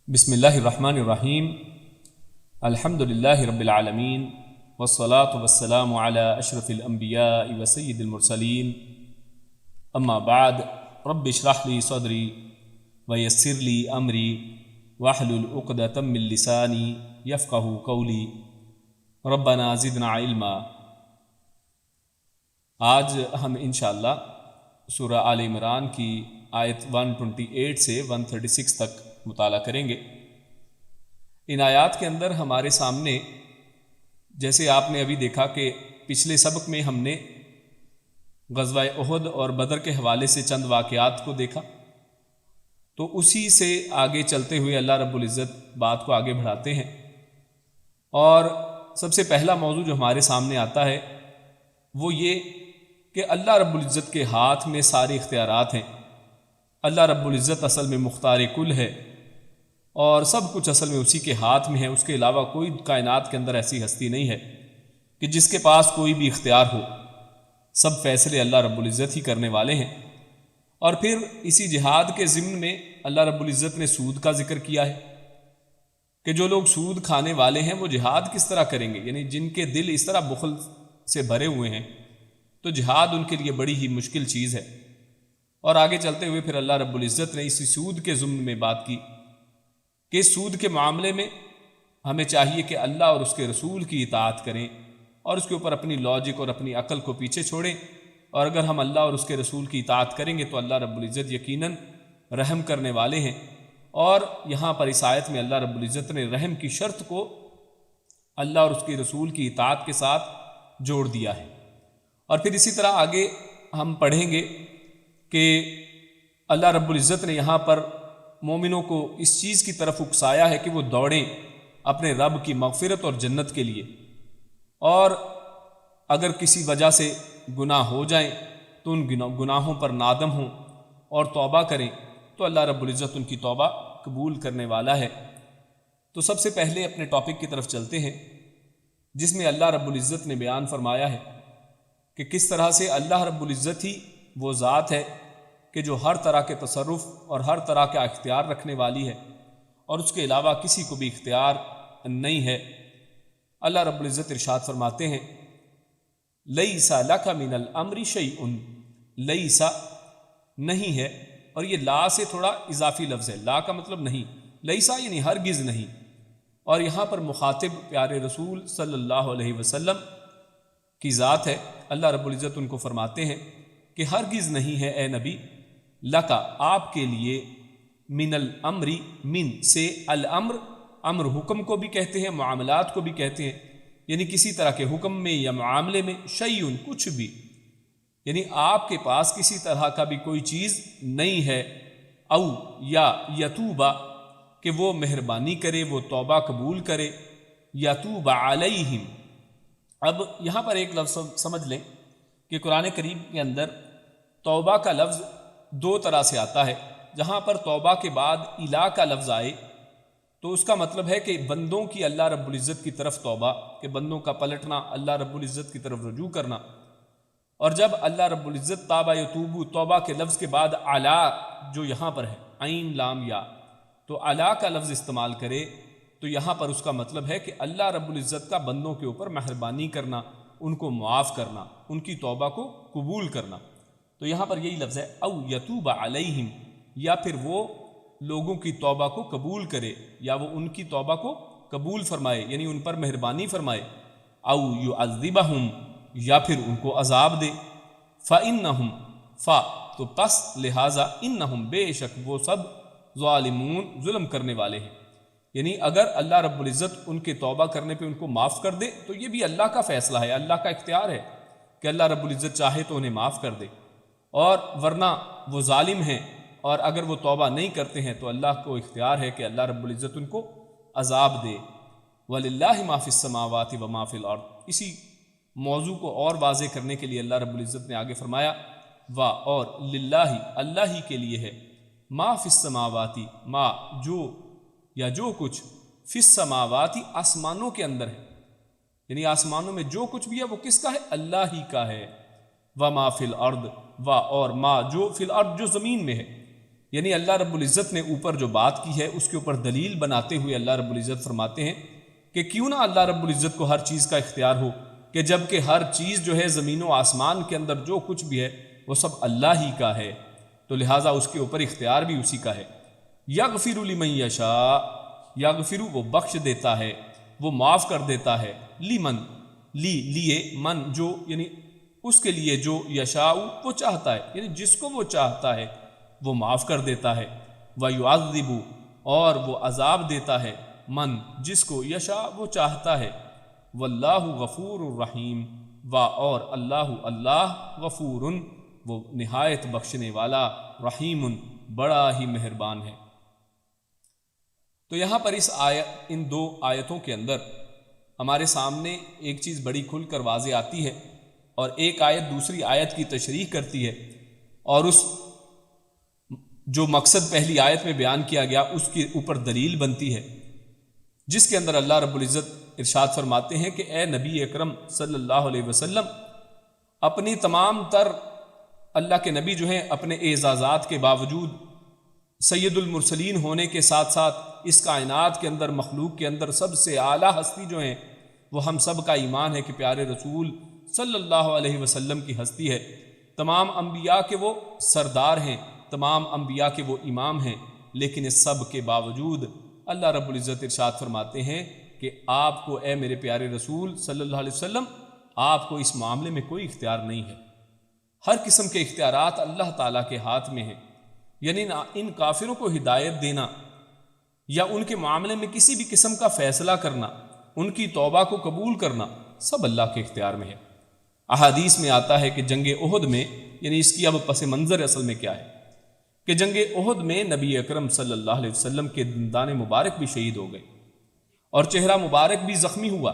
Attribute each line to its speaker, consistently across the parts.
Speaker 1: بسم اللہ الرحمن الرحیم الحمد للہ رب العالمین والصلاة والسلام علی اشرف الانبیاء وسید المرسلین اما بعد رب اشرح لی صدری ویسر لی امری واحلل عقدۃ من لسانی یفقہوا قولی ربنا زدنا علما۔ آج ہم انشاءاللہ سورہ آل عمران کی آیت 128 سے 136 تک مطالعہ کریں گے۔ ان آیات کے اندر ہمارے سامنے، جیسے آپ نے ابھی دیکھا کہ پچھلے سبق میں ہم نے غزوہ احد اور بدر کے حوالے سے چند واقعات کو دیکھا، تو اسی سے آگے چلتے ہوئے اللہ رب العزت بات کو آگے بڑھاتے ہیں، اور سب سے پہلا موضوع جو ہمارے سامنے آتا ہے وہ یہ کہ اللہ رب العزت کے ہاتھ میں سارے اختیارات ہیں۔ اللہ رب العزت اصل میں مختار کل ہے، اور سب کچھ اصل میں اسی کے ہاتھ میں ہے۔ اس کے علاوہ کوئی کائنات کے اندر ایسی ہستی نہیں ہے کہ جس کے پاس کوئی بھی اختیار ہو۔ سب فیصلے اللہ رب العزت ہی کرنے والے ہیں۔ اور پھر اسی جہاد کے ضمن میں اللہ رب العزت نے سود کا ذکر کیا ہے کہ جو لوگ سود کھانے والے ہیں وہ جہاد کس طرح کریں گے، یعنی جن کے دل اس طرح بخل سے بھرے ہوئے ہیں تو جہاد ان کے لیے بڑی ہی مشکل چیز ہے۔ اور آگے چلتے ہوئے پھر اللہ رب العزت نے اسی سود کے ضمن میں بات کی کہ سود کے معاملے میں ہمیں چاہیے کہ اللہ اور اس کے رسول کی اطاعت کریں، اور اس کے اوپر اپنی لاجک اور اپنی عقل کو پیچھے چھوڑیں، اور اگر ہم اللہ اور اس کے رسول کی اطاعت کریں گے تو اللہ رب العزت یقیناً رحم کرنے والے ہیں۔ اور یہاں پر اس آیت میں اللہ رب العزت نے رحم کی شرط کو اللہ اور اس کے رسول کی اطاعت کے ساتھ جوڑ دیا ہے۔ اور پھر اسی طرح آگے ہم پڑھیں گے کہ اللہ رب العزت نے یہاں پر مومنوں کو اس چیز کی طرف اکسایا ہے کہ وہ دوڑیں اپنے رب کی مغفرت اور جنت کے لیے، اور اگر کسی وجہ سے گناہ ہو جائیں تو ان گناہوں پر نادم ہوں اور توبہ کریں تو اللہ رب العزت ان کی توبہ قبول کرنے والا ہے۔ تو سب سے پہلے اپنے ٹاپک کی طرف چلتے ہیں، جس میں اللہ رب العزت نے بیان فرمایا ہے کہ کس طرح سے اللہ رب العزت ہی وہ ذات ہے کہ جو ہر طرح کے تصرف اور ہر طرح کا اختیار رکھنے والی ہے، اور اس کے علاوہ کسی کو بھی اختیار نہیں ہے۔ اللہ رب العزت ارشاد فرماتے ہیں لیس لک من الامر شیء، لیس نہیں ہے، اور یہ لا سے تھوڑا اضافی لفظ ہے، لا کا مطلب نہیں، لیسا یعنی ہرگز نہیں، اور یہاں پر مخاطب پیارے رسول صلی اللہ علیہ وسلم کی ذات ہے۔ اللہ رب العزت ان کو فرماتے ہیں کہ ہرگز نہیں ہے اے نبی، لکا آپ کے لیے، من الامر من سے الامر، امر حکم کو بھی کہتے ہیں، معاملات کو بھی کہتے ہیں، یعنی کسی طرح کے حکم میں یا معاملے میں، شیء کچھ بھی، یعنی آپ کے پاس کسی طرح کا بھی کوئی چیز نہیں ہے، او یا یتوبہ کہ وہ مہربانی کرے، وہ توبہ قبول کرے، یتوب علیہم۔ اب یہاں پر ایک لفظ سمجھ لیں کہ قرآن کریم کے اندر توبہ کا لفظ دو طرح سے آتا ہے۔ جہاں پر توبہ کے بعد الا کا لفظ آئے تو اس کا مطلب ہے کہ بندوں کی اللہ رب العزت کی طرف توبہ، کہ بندوں کا پلٹنا، اللہ رب العزت کی طرف رجوع کرنا۔ اور جب اللہ رب العزت تابہ یتوبو، توبہ کے لفظ کے بعد علا جو یہاں پر ہے، عین لام یا، تو علا کا لفظ استعمال کرے تو یہاں پر اس کا مطلب ہے کہ اللہ رب العزت کا بندوں کے اوپر مہربانی کرنا، ان کو معاف کرنا، ان کی توبہ کو قبول کرنا۔ تو یہاں پر یہی لفظ ہے او یتوب علیہم، یا پھر وہ لوگوں کی توبہ کو قبول کرے، یا وہ ان کی توبہ کو قبول فرمائے، یعنی ان پر مہربانی فرمائے، او یعذبہم، یا پھر ان کو عذاب دے، فإنہم، فا تو پس لہذا، انہم بے شک وہ سب، ظالمون ظلم کرنے والے ہیں۔ یعنی اگر اللہ رب العزت ان کے توبہ کرنے پہ ان کو معاف کر دے تو یہ بھی اللہ کا فیصلہ ہے، اللہ کا اختیار ہے کہ اللہ رب العزت چاہے تو انہیں معاف کر دے، اور ورنہ وہ ظالم ہیں، اور اگر وہ توبہ نہیں کرتے ہیں تو اللہ کو اختیار ہے کہ اللہ رب العزت ان کو عذاب دے۔ وَلِلَّهِ مَا فِي السَّمَاوَاتِ وَمَا فِي الْأَرْضِ، اسی موضوع کو اور واضح کرنے کے لیے اللہ رب العزت نے آگے فرمایا وا، اور للہ اللہ ہی کے لیے ہے، ما فی السماواتی، ما جو یا جو کچھ، فی السماواتی آسمانوں کے اندر ہے، یعنی آسمانوں میں جو کچھ بھی ہے وہ کس کا ہے؟ اللہ ہی کا ہے۔ وما فی الارض، و اور ما جو فی الارض جو زمین میں ہے، یعنی اللہ رب العزت نے اوپر جو بات کی ہے اس کے اوپر دلیل بناتے ہوئے اللہ رب العزت فرماتے ہیں کہ کیوں نہ اللہ رب العزت کو ہر چیز کا اختیار ہو، کہ جب کہ ہر چیز جو ہے زمین و آسمان کے اندر جو کچھ بھی ہے وہ سب اللہ ہی کا ہے، تو لہٰذا اس کے اوپر اختیار بھی اسی کا ہے۔ یغفر لمن یشاء، یغفر وہ بخش دیتا ہے، وہ معاف کر دیتا ہے، لمن لیے من جو، یعنی اس کے لیے جو، یشاء وہ چاہتا ہے، یعنی جس کو وہ چاہتا ہے وہ معاف کر دیتا ہے، وَيُعَذِّبُ اور وہ عذاب دیتا ہے، من جس کو، یشاء وہ چاہتا ہے، واللہ غفور الرحیم اور اللہ غفور وہ نہایت بخشنے والا، رحیم بڑا ہی مہربان ہے۔ تو یہاں پر ان دو آیتوں کے اندر ہمارے سامنے ایک چیز بڑی کھل کر واضح آتی ہے، اور ایک آیت دوسری آیت کی تشریح کرتی ہے، اور اس جو مقصد پہلی آیت میں بیان کیا گیا اس کے اوپر دلیل بنتی ہے، جس کے اندر اللہ رب العزت ارشاد فرماتے ہیں کہ اے نبی اکرم صلی اللہ علیہ وسلم، اپنی تمام تر اللہ کے نبی جو ہیں اپنے اعزازات کے باوجود سید المرسلین ہونے کے ساتھ ساتھ اس کائنات کے اندر، مخلوق کے اندر سب سے اعلیٰ ہستی جو ہیں وہ ہم سب کا ایمان ہے کہ پیارے رسول صلی اللہ علیہ وسلم کی ہستی ہے، تمام انبیاء کے وہ سردار ہیں، تمام انبیاء کے وہ امام ہیں، لیکن اس سب کے باوجود اللہ رب العزت ارشاد فرماتے ہیں کہ آپ کو اے میرے پیارے رسول صلی اللہ علیہ وسلم، آپ کو اس معاملے میں کوئی اختیار نہیں ہے، ہر قسم کے اختیارات اللہ تعالیٰ کے ہاتھ میں ہیں، یعنی ان کافروں کو ہدایت دینا یا ان کے معاملے میں کسی بھی قسم کا فیصلہ کرنا، ان کی توبہ کو قبول کرنا، سب اللہ کے اختیار میں ہے۔ احادیث میں آتا ہے کہ جنگ احد میں، یعنی اس کی اب پس منظر اصل میں کیا ہے کہ جنگ احد میں نبی اکرم صلی اللہ علیہ وسلم کے دندان مبارک بھی شہید ہو گئے اور چہرہ مبارک بھی زخمی ہوا،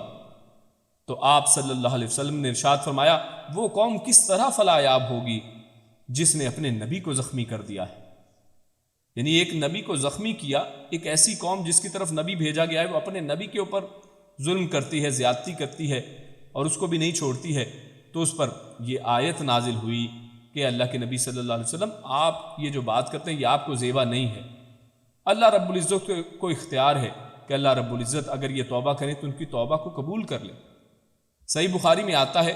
Speaker 1: تو آپ صلی اللہ علیہ وسلم نے ارشاد فرمایا وہ قوم کس طرح فلاح یاب ہوگی جس نے اپنے نبی کو زخمی کر دیا ہے، یعنی ایک نبی کو زخمی کیا، ایک ایسی قوم جس کی طرف نبی بھیجا گیا ہے وہ اپنے نبی کے اوپر ظلم کرتی ہے، زیادتی کرتی ہے اور اس کو بھی نہیں چھوڑتی ہے، تو اس پر یہ آیت نازل ہوئی کہ اللہ کے نبی صلی اللہ علیہ وسلم، آپ یہ جو بات کرتے ہیں یہ آپ کو زیبا نہیں ہے۔ اللہ رب العزت کو اختیار ہے کہ اللہ رب العزت اگر یہ توبہ کریں تو ان کی توبہ کو قبول کر لیں۔ صحیح بخاری میں آتا ہے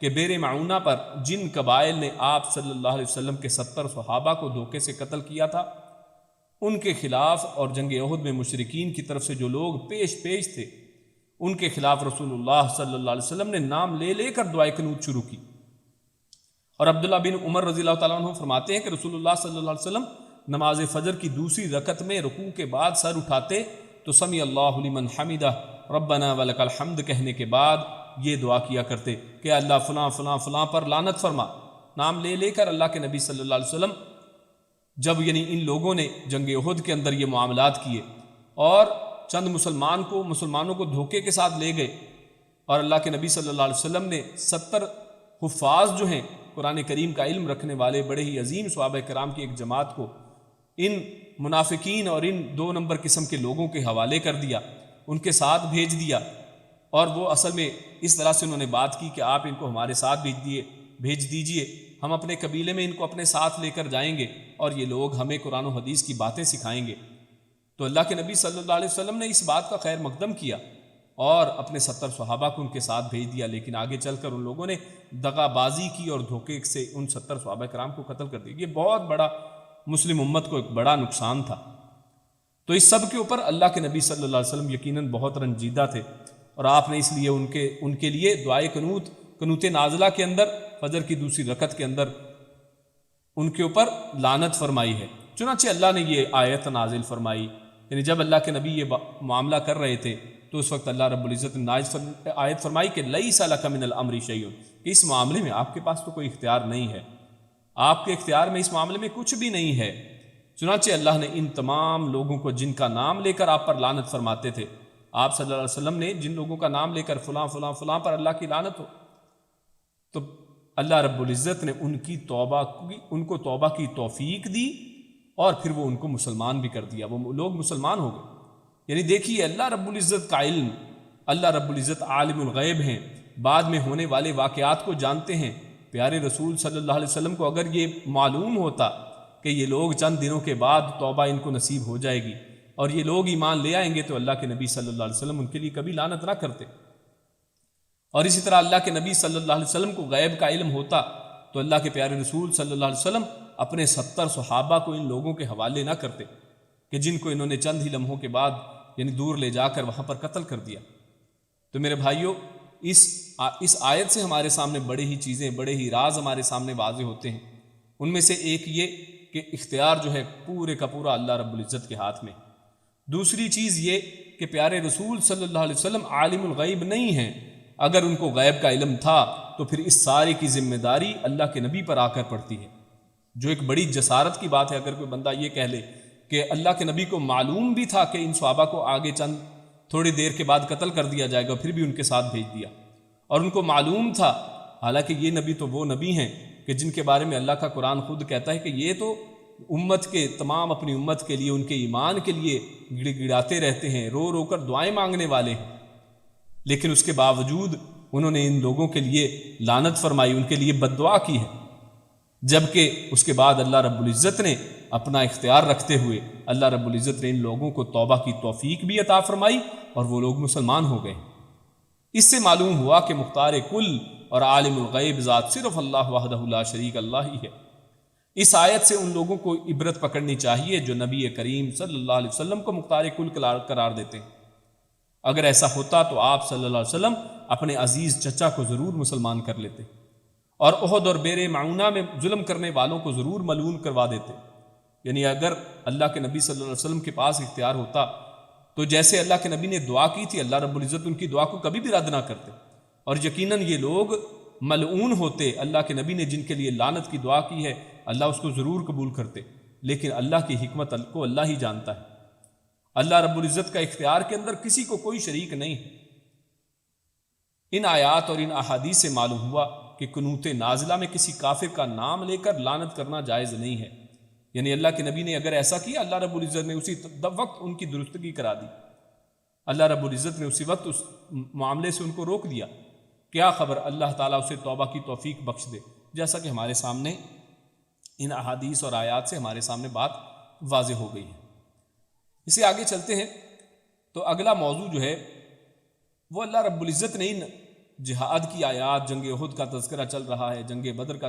Speaker 1: کہ بیر معونہ پر جن قبائل نے آپ صلی اللہ علیہ وسلم کے 70 صحابہ کو دھوکے سے قتل کیا تھا، ان کے خلاف اور جنگ احد میں مشرکین کی طرف سے جو لوگ پیش تھے، ان کے خلاف رسول اللہ صلی اللہ علیہ وسلم نے نام لے لے کر دعائے قنوت شروع کی، اور عبداللہ بن عمر رضی اللہ تعالیٰ عنہ فرماتے ہیں کہ رسول اللہ صلی اللہ علیہ وسلم نماز فجر کی دوسری رکعت میں رکوع کے بعد سر اٹھاتے تو سمی اللہ لمن حمدہ ربنا ولک الحمد کہنے کے بعد یہ دعا کیا کرتے کہ اللہ فلاں فلاں فلاں پر لعنت فرما، نام لے لے کر اللہ کے نبی صلی اللہ علیہ وسلم جب یعنی ان لوگوں نے جنگ احد کے اندر یہ معاملات کیے اور چند مسلمانوں کو دھوکے کے ساتھ لے گئے، اور اللہ کے نبی صلی اللہ علیہ وسلم نے 70 حفاظ جو ہیں قرآن کریم کا علم رکھنے والے بڑے ہی عظیم صحابہ کرام کی ایک جماعت کو ان منافقین اور ان 2 نمبر قسم کے لوگوں کے حوالے کر دیا، ان کے ساتھ بھیج دیا، اور وہ اصل میں اس طرح سے انہوں نے بات کی کہ آپ ان کو ہمارے ساتھ بھیج دیجئے، ہم اپنے قبیلے میں ان کو اپنے ساتھ لے کر جائیں گے اور یہ لوگ ہمیں قرآن و حدیث کی باتیں سکھائیں گے۔ تو اللہ کے نبی صلی اللہ علیہ وسلم نے اس بات کا خیر مقدم کیا اور اپنے 70 صحابہ کو ان کے ساتھ بھیج دیا، لیکن آگے چل کر ان لوگوں نے دغا بازی کی اور دھوکے سے ان 70 صحابہ کرام کو قتل کر دیا۔ یہ بہت بڑا مسلم امت کو ایک بڑا نقصان تھا۔ تو اس سب کے اوپر اللہ کے نبی صلی اللہ علیہ وسلم یقیناً بہت رنجیدہ تھے، اور آپ نے اس لیے ان کے لیے دعائے قنوت نازلہ کے اندر فجر کی دوسری رکعت کے اندر ان کے اوپر لعنت فرمائی ہے۔ چنانچہ اللہ نے یہ آیت نازل فرمائی، یعنی جب اللہ کے نبی یہ معاملہ کر رہے تھے تو اس وقت اللہ رب العزت نے آیت فرمائی کہ لیس لک من الامر شیء، کہ اس معاملے میں آپ کے پاس تو کوئی اختیار نہیں ہے، آپ کے اختیار میں اس معاملے میں کچھ بھی نہیں ہے۔ چنانچہ اللہ نے ان تمام لوگوں کو جن کا نام لے کر آپ پر لعنت فرماتے تھے، آپ صلی اللہ علیہ وسلم نے جن لوگوں کا نام لے کر فلاں فلاں فلاں پر اللہ کی لعنت ہو، تو اللہ رب العزت نے ان کو توبہ کی توفیق دی اور پھر وہ ان کو مسلمان بھی کر دیا، وہ لوگ مسلمان ہو گئے۔ یعنی دیکھیے اللہ رب العزت کا علم، اللہ رب العزت عالم الغیب ہیں، بعد میں ہونے والے واقعات کو جانتے ہیں۔ پیارے رسول صلی اللہ علیہ وسلم کو اگر یہ معلوم ہوتا کہ یہ لوگ چند دنوں کے بعد توبہ ان کو نصیب ہو جائے گی اور یہ لوگ ایمان لے آئیں گے تو اللہ کے نبی صلی اللہ علیہ وسلم ان کے لیے کبھی لعنت نہ کرتے۔ اور اسی طرح اللہ کے نبی صلی اللہ علیہ وسلم کو غیب کا علم ہوتا تو اللہ کے پیارے رسول صلی اللہ علیہ وسلم اپنے 70 صحابہ کو ان لوگوں کے حوالے نہ کرتے کہ جن کو انہوں نے چند ہی لمحوں کے بعد یعنی دور لے جا کر وہاں پر قتل کر دیا۔ تو میرے بھائیوں، اس آیت سے ہمارے سامنے بڑے ہی چیزیں، بڑے ہی راز ہمارے سامنے واضح ہوتے ہیں۔ ان میں سے ایک یہ کہ اختیار جو ہے پورے کا پورا اللہ رب العزت کے ہاتھ میں۔ دوسری چیز یہ کہ پیارے رسول صلی اللہ علیہ وسلم عالم الغیب نہیں ہیں۔ اگر ان کو غیب کا علم تھا تو پھر اس سارے کی ذمہ داری اللہ کے نبی پر آ کر پڑتی ہے، جو ایک بڑی جسارت کی بات ہے۔ اگر کوئی بندہ یہ کہہ لے کہ اللہ کے نبی کو معلوم بھی تھا کہ ان صحابہ کو آگے چند تھوڑی دیر کے بعد قتل کر دیا جائے گا، پھر بھی ان کے ساتھ بھیج دیا، اور ان کو معلوم تھا، حالانکہ یہ نبی تو وہ نبی ہیں کہ جن کے بارے میں اللہ کا قرآن خود کہتا ہے کہ یہ تو امت کے تمام اپنی امت کے لیے، ان کے ایمان کے لیے گڑ گڑاتے رہتے ہیں، رو رو کر دعائیں مانگنے والے ہیں، لیکن اس کے باوجود انہوں نے ان لوگوں کے لیے لعنت فرمائی، ان کے لیے بد دعا کی ہے، جبکہ اس کے بعد اللہ رب العزت نے اپنا اختیار رکھتے ہوئے اللہ رب العزت نے ان لوگوں کو توبہ کی توفیق بھی عطا فرمائی اور وہ لوگ مسلمان ہو گئے۔ اس سے معلوم ہوا کہ مختار کل اور عالم الغیب ذات صرف اللہ وحدہ لا شریک اللہ ہی ہے۔ اس آیت سے ان لوگوں کو عبرت پکڑنی چاہیے جو نبی کریم صلی اللہ علیہ وسلم کو مختار کل قرار دیتے ہیں۔ اگر ایسا ہوتا تو آپ صلی اللہ علیہ وسلم اپنے عزیز چچا کو ضرور مسلمان کر لیتے، اور احد اور بیر معونہ میں ظلم کرنے والوں کو ضرور ملعون کروا دیتے۔ یعنی اگر اللہ کے نبی صلی اللہ علیہ وسلم کے پاس اختیار ہوتا تو جیسے اللہ کے نبی نے دعا کی تھی، اللہ رب العزت ان کی دعا کو کبھی بھی رد نہ کرتے، اور یقیناً یہ لوگ ملعون ہوتے۔ اللہ کے نبی نے جن کے لیے لعنت کی دعا کی ہے اللہ اس کو ضرور قبول کرتے، لیکن اللہ کی حکمت کو اللہ ہی جانتا ہے۔ اللہ رب العزت کا اختیار کے اندر کسی کو کوئی شریک نہیں ہے۔ ان آیات اور ان احادیث سے معلوم ہوا کہ قنوت نازلہ میں کسی کافر کا نام لے کر لعنت کرنا جائز نہیں ہے۔ یعنی اللہ کے نبی نے اگر ایسا کیا، اللہ رب العزت نے اسی وقت ان کی درستگی کرا دی، اللہ رب العزت نے اسی وقت اس معاملے سے ان کو روک دیا۔ کیا خبر اللہ تعالیٰ اسے توبہ کی توفیق بخش دے، جیسا کہ ہمارے سامنے ان احادیث اور آیات سے ہمارے سامنے بات واضح ہو گئی ہے۔ اسے آگے چلتے ہیں تو اگلا موضوع جو ہے وہ اللہ رب العزت نے ان جہاد کی آیات، جنگ احد کا تذکرہ چل رہا ہے، جنگ بدر کا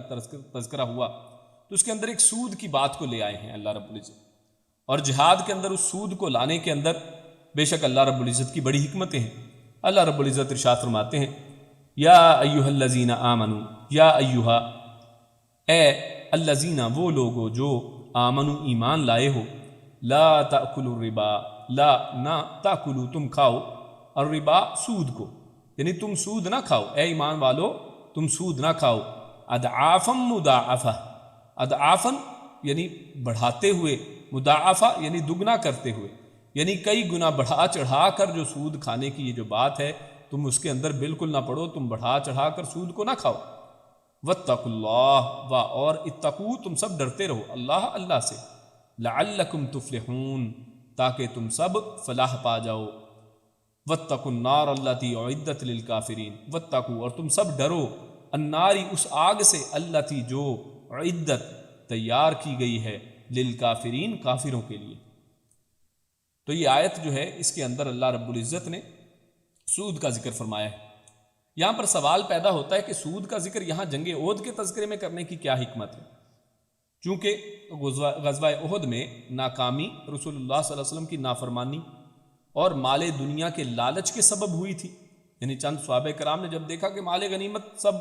Speaker 1: تذکرہ ہوا، تو اس کے اندر ایک سود کی بات کو لے آئے ہیں اللہ رب العزت، اور جہاد کے اندر اس سود کو لانے کے اندر بے شک اللہ رب العزت کی بڑی حکمتیں ہیں۔ اللہ رب العزت ارشاد فرماتے ہیں، یا ایھا الذین آمنوا، یا ایھا اے الذین وہ لوگو جو آمنوا ایمان لائے ہو، لا تأکلوا الربا، لا نہ تأکلوا تم کھاؤ، الربا سود کو، یعنی تم سود نہ کھاؤ، اے ایمان والو تم سود نہ کھاؤ، اضعافا مضاعفہ، اضعافا یعنی بڑھاتے ہوئے، مضاعفہ یعنی دگنا کرتے ہوئے، یعنی کئی گنا بڑھا چڑھا کر جو سود کھانے کی یہ جو بات ہے تم اس کے اندر بالکل نہ پڑو، تم بڑھا چڑھا کر سود کو نہ کھاؤ۔ واتقوا اللہ، اور اتقوا تم سب ڈرتے رہو اللہ سے، لعلکم تفلحون تاکہ تم سب فلاح پا جاؤ۔ واتقوا النار التی اعدت للکافرین، واتقوا اور تم سب ڈرو، الناری اس آگ سے، التی جو اعدت تیار کی گئی ہے، للکافرین کافروں کے لیے۔ تو یہ آیت جو ہے اس کے اندر اللہ رب العزت نے سود کا ذکر فرمایا ہے۔ یہاں پر سوال پیدا ہوتا ہے کہ سود کا ذکر یہاں جنگ احد کے تذکرے میں کرنے کی کیا حکمت ہے؟ چونکہ غزوہ احد میں ناکامی، رسول اللہ صلی اللہ علیہ وسلم کی نافرمانی اور مال دنیا کے لالچ کے سبب ہوئی تھی۔ یعنی چند صحابہ کرام نے جب دیکھا کہ مال غنیمت سب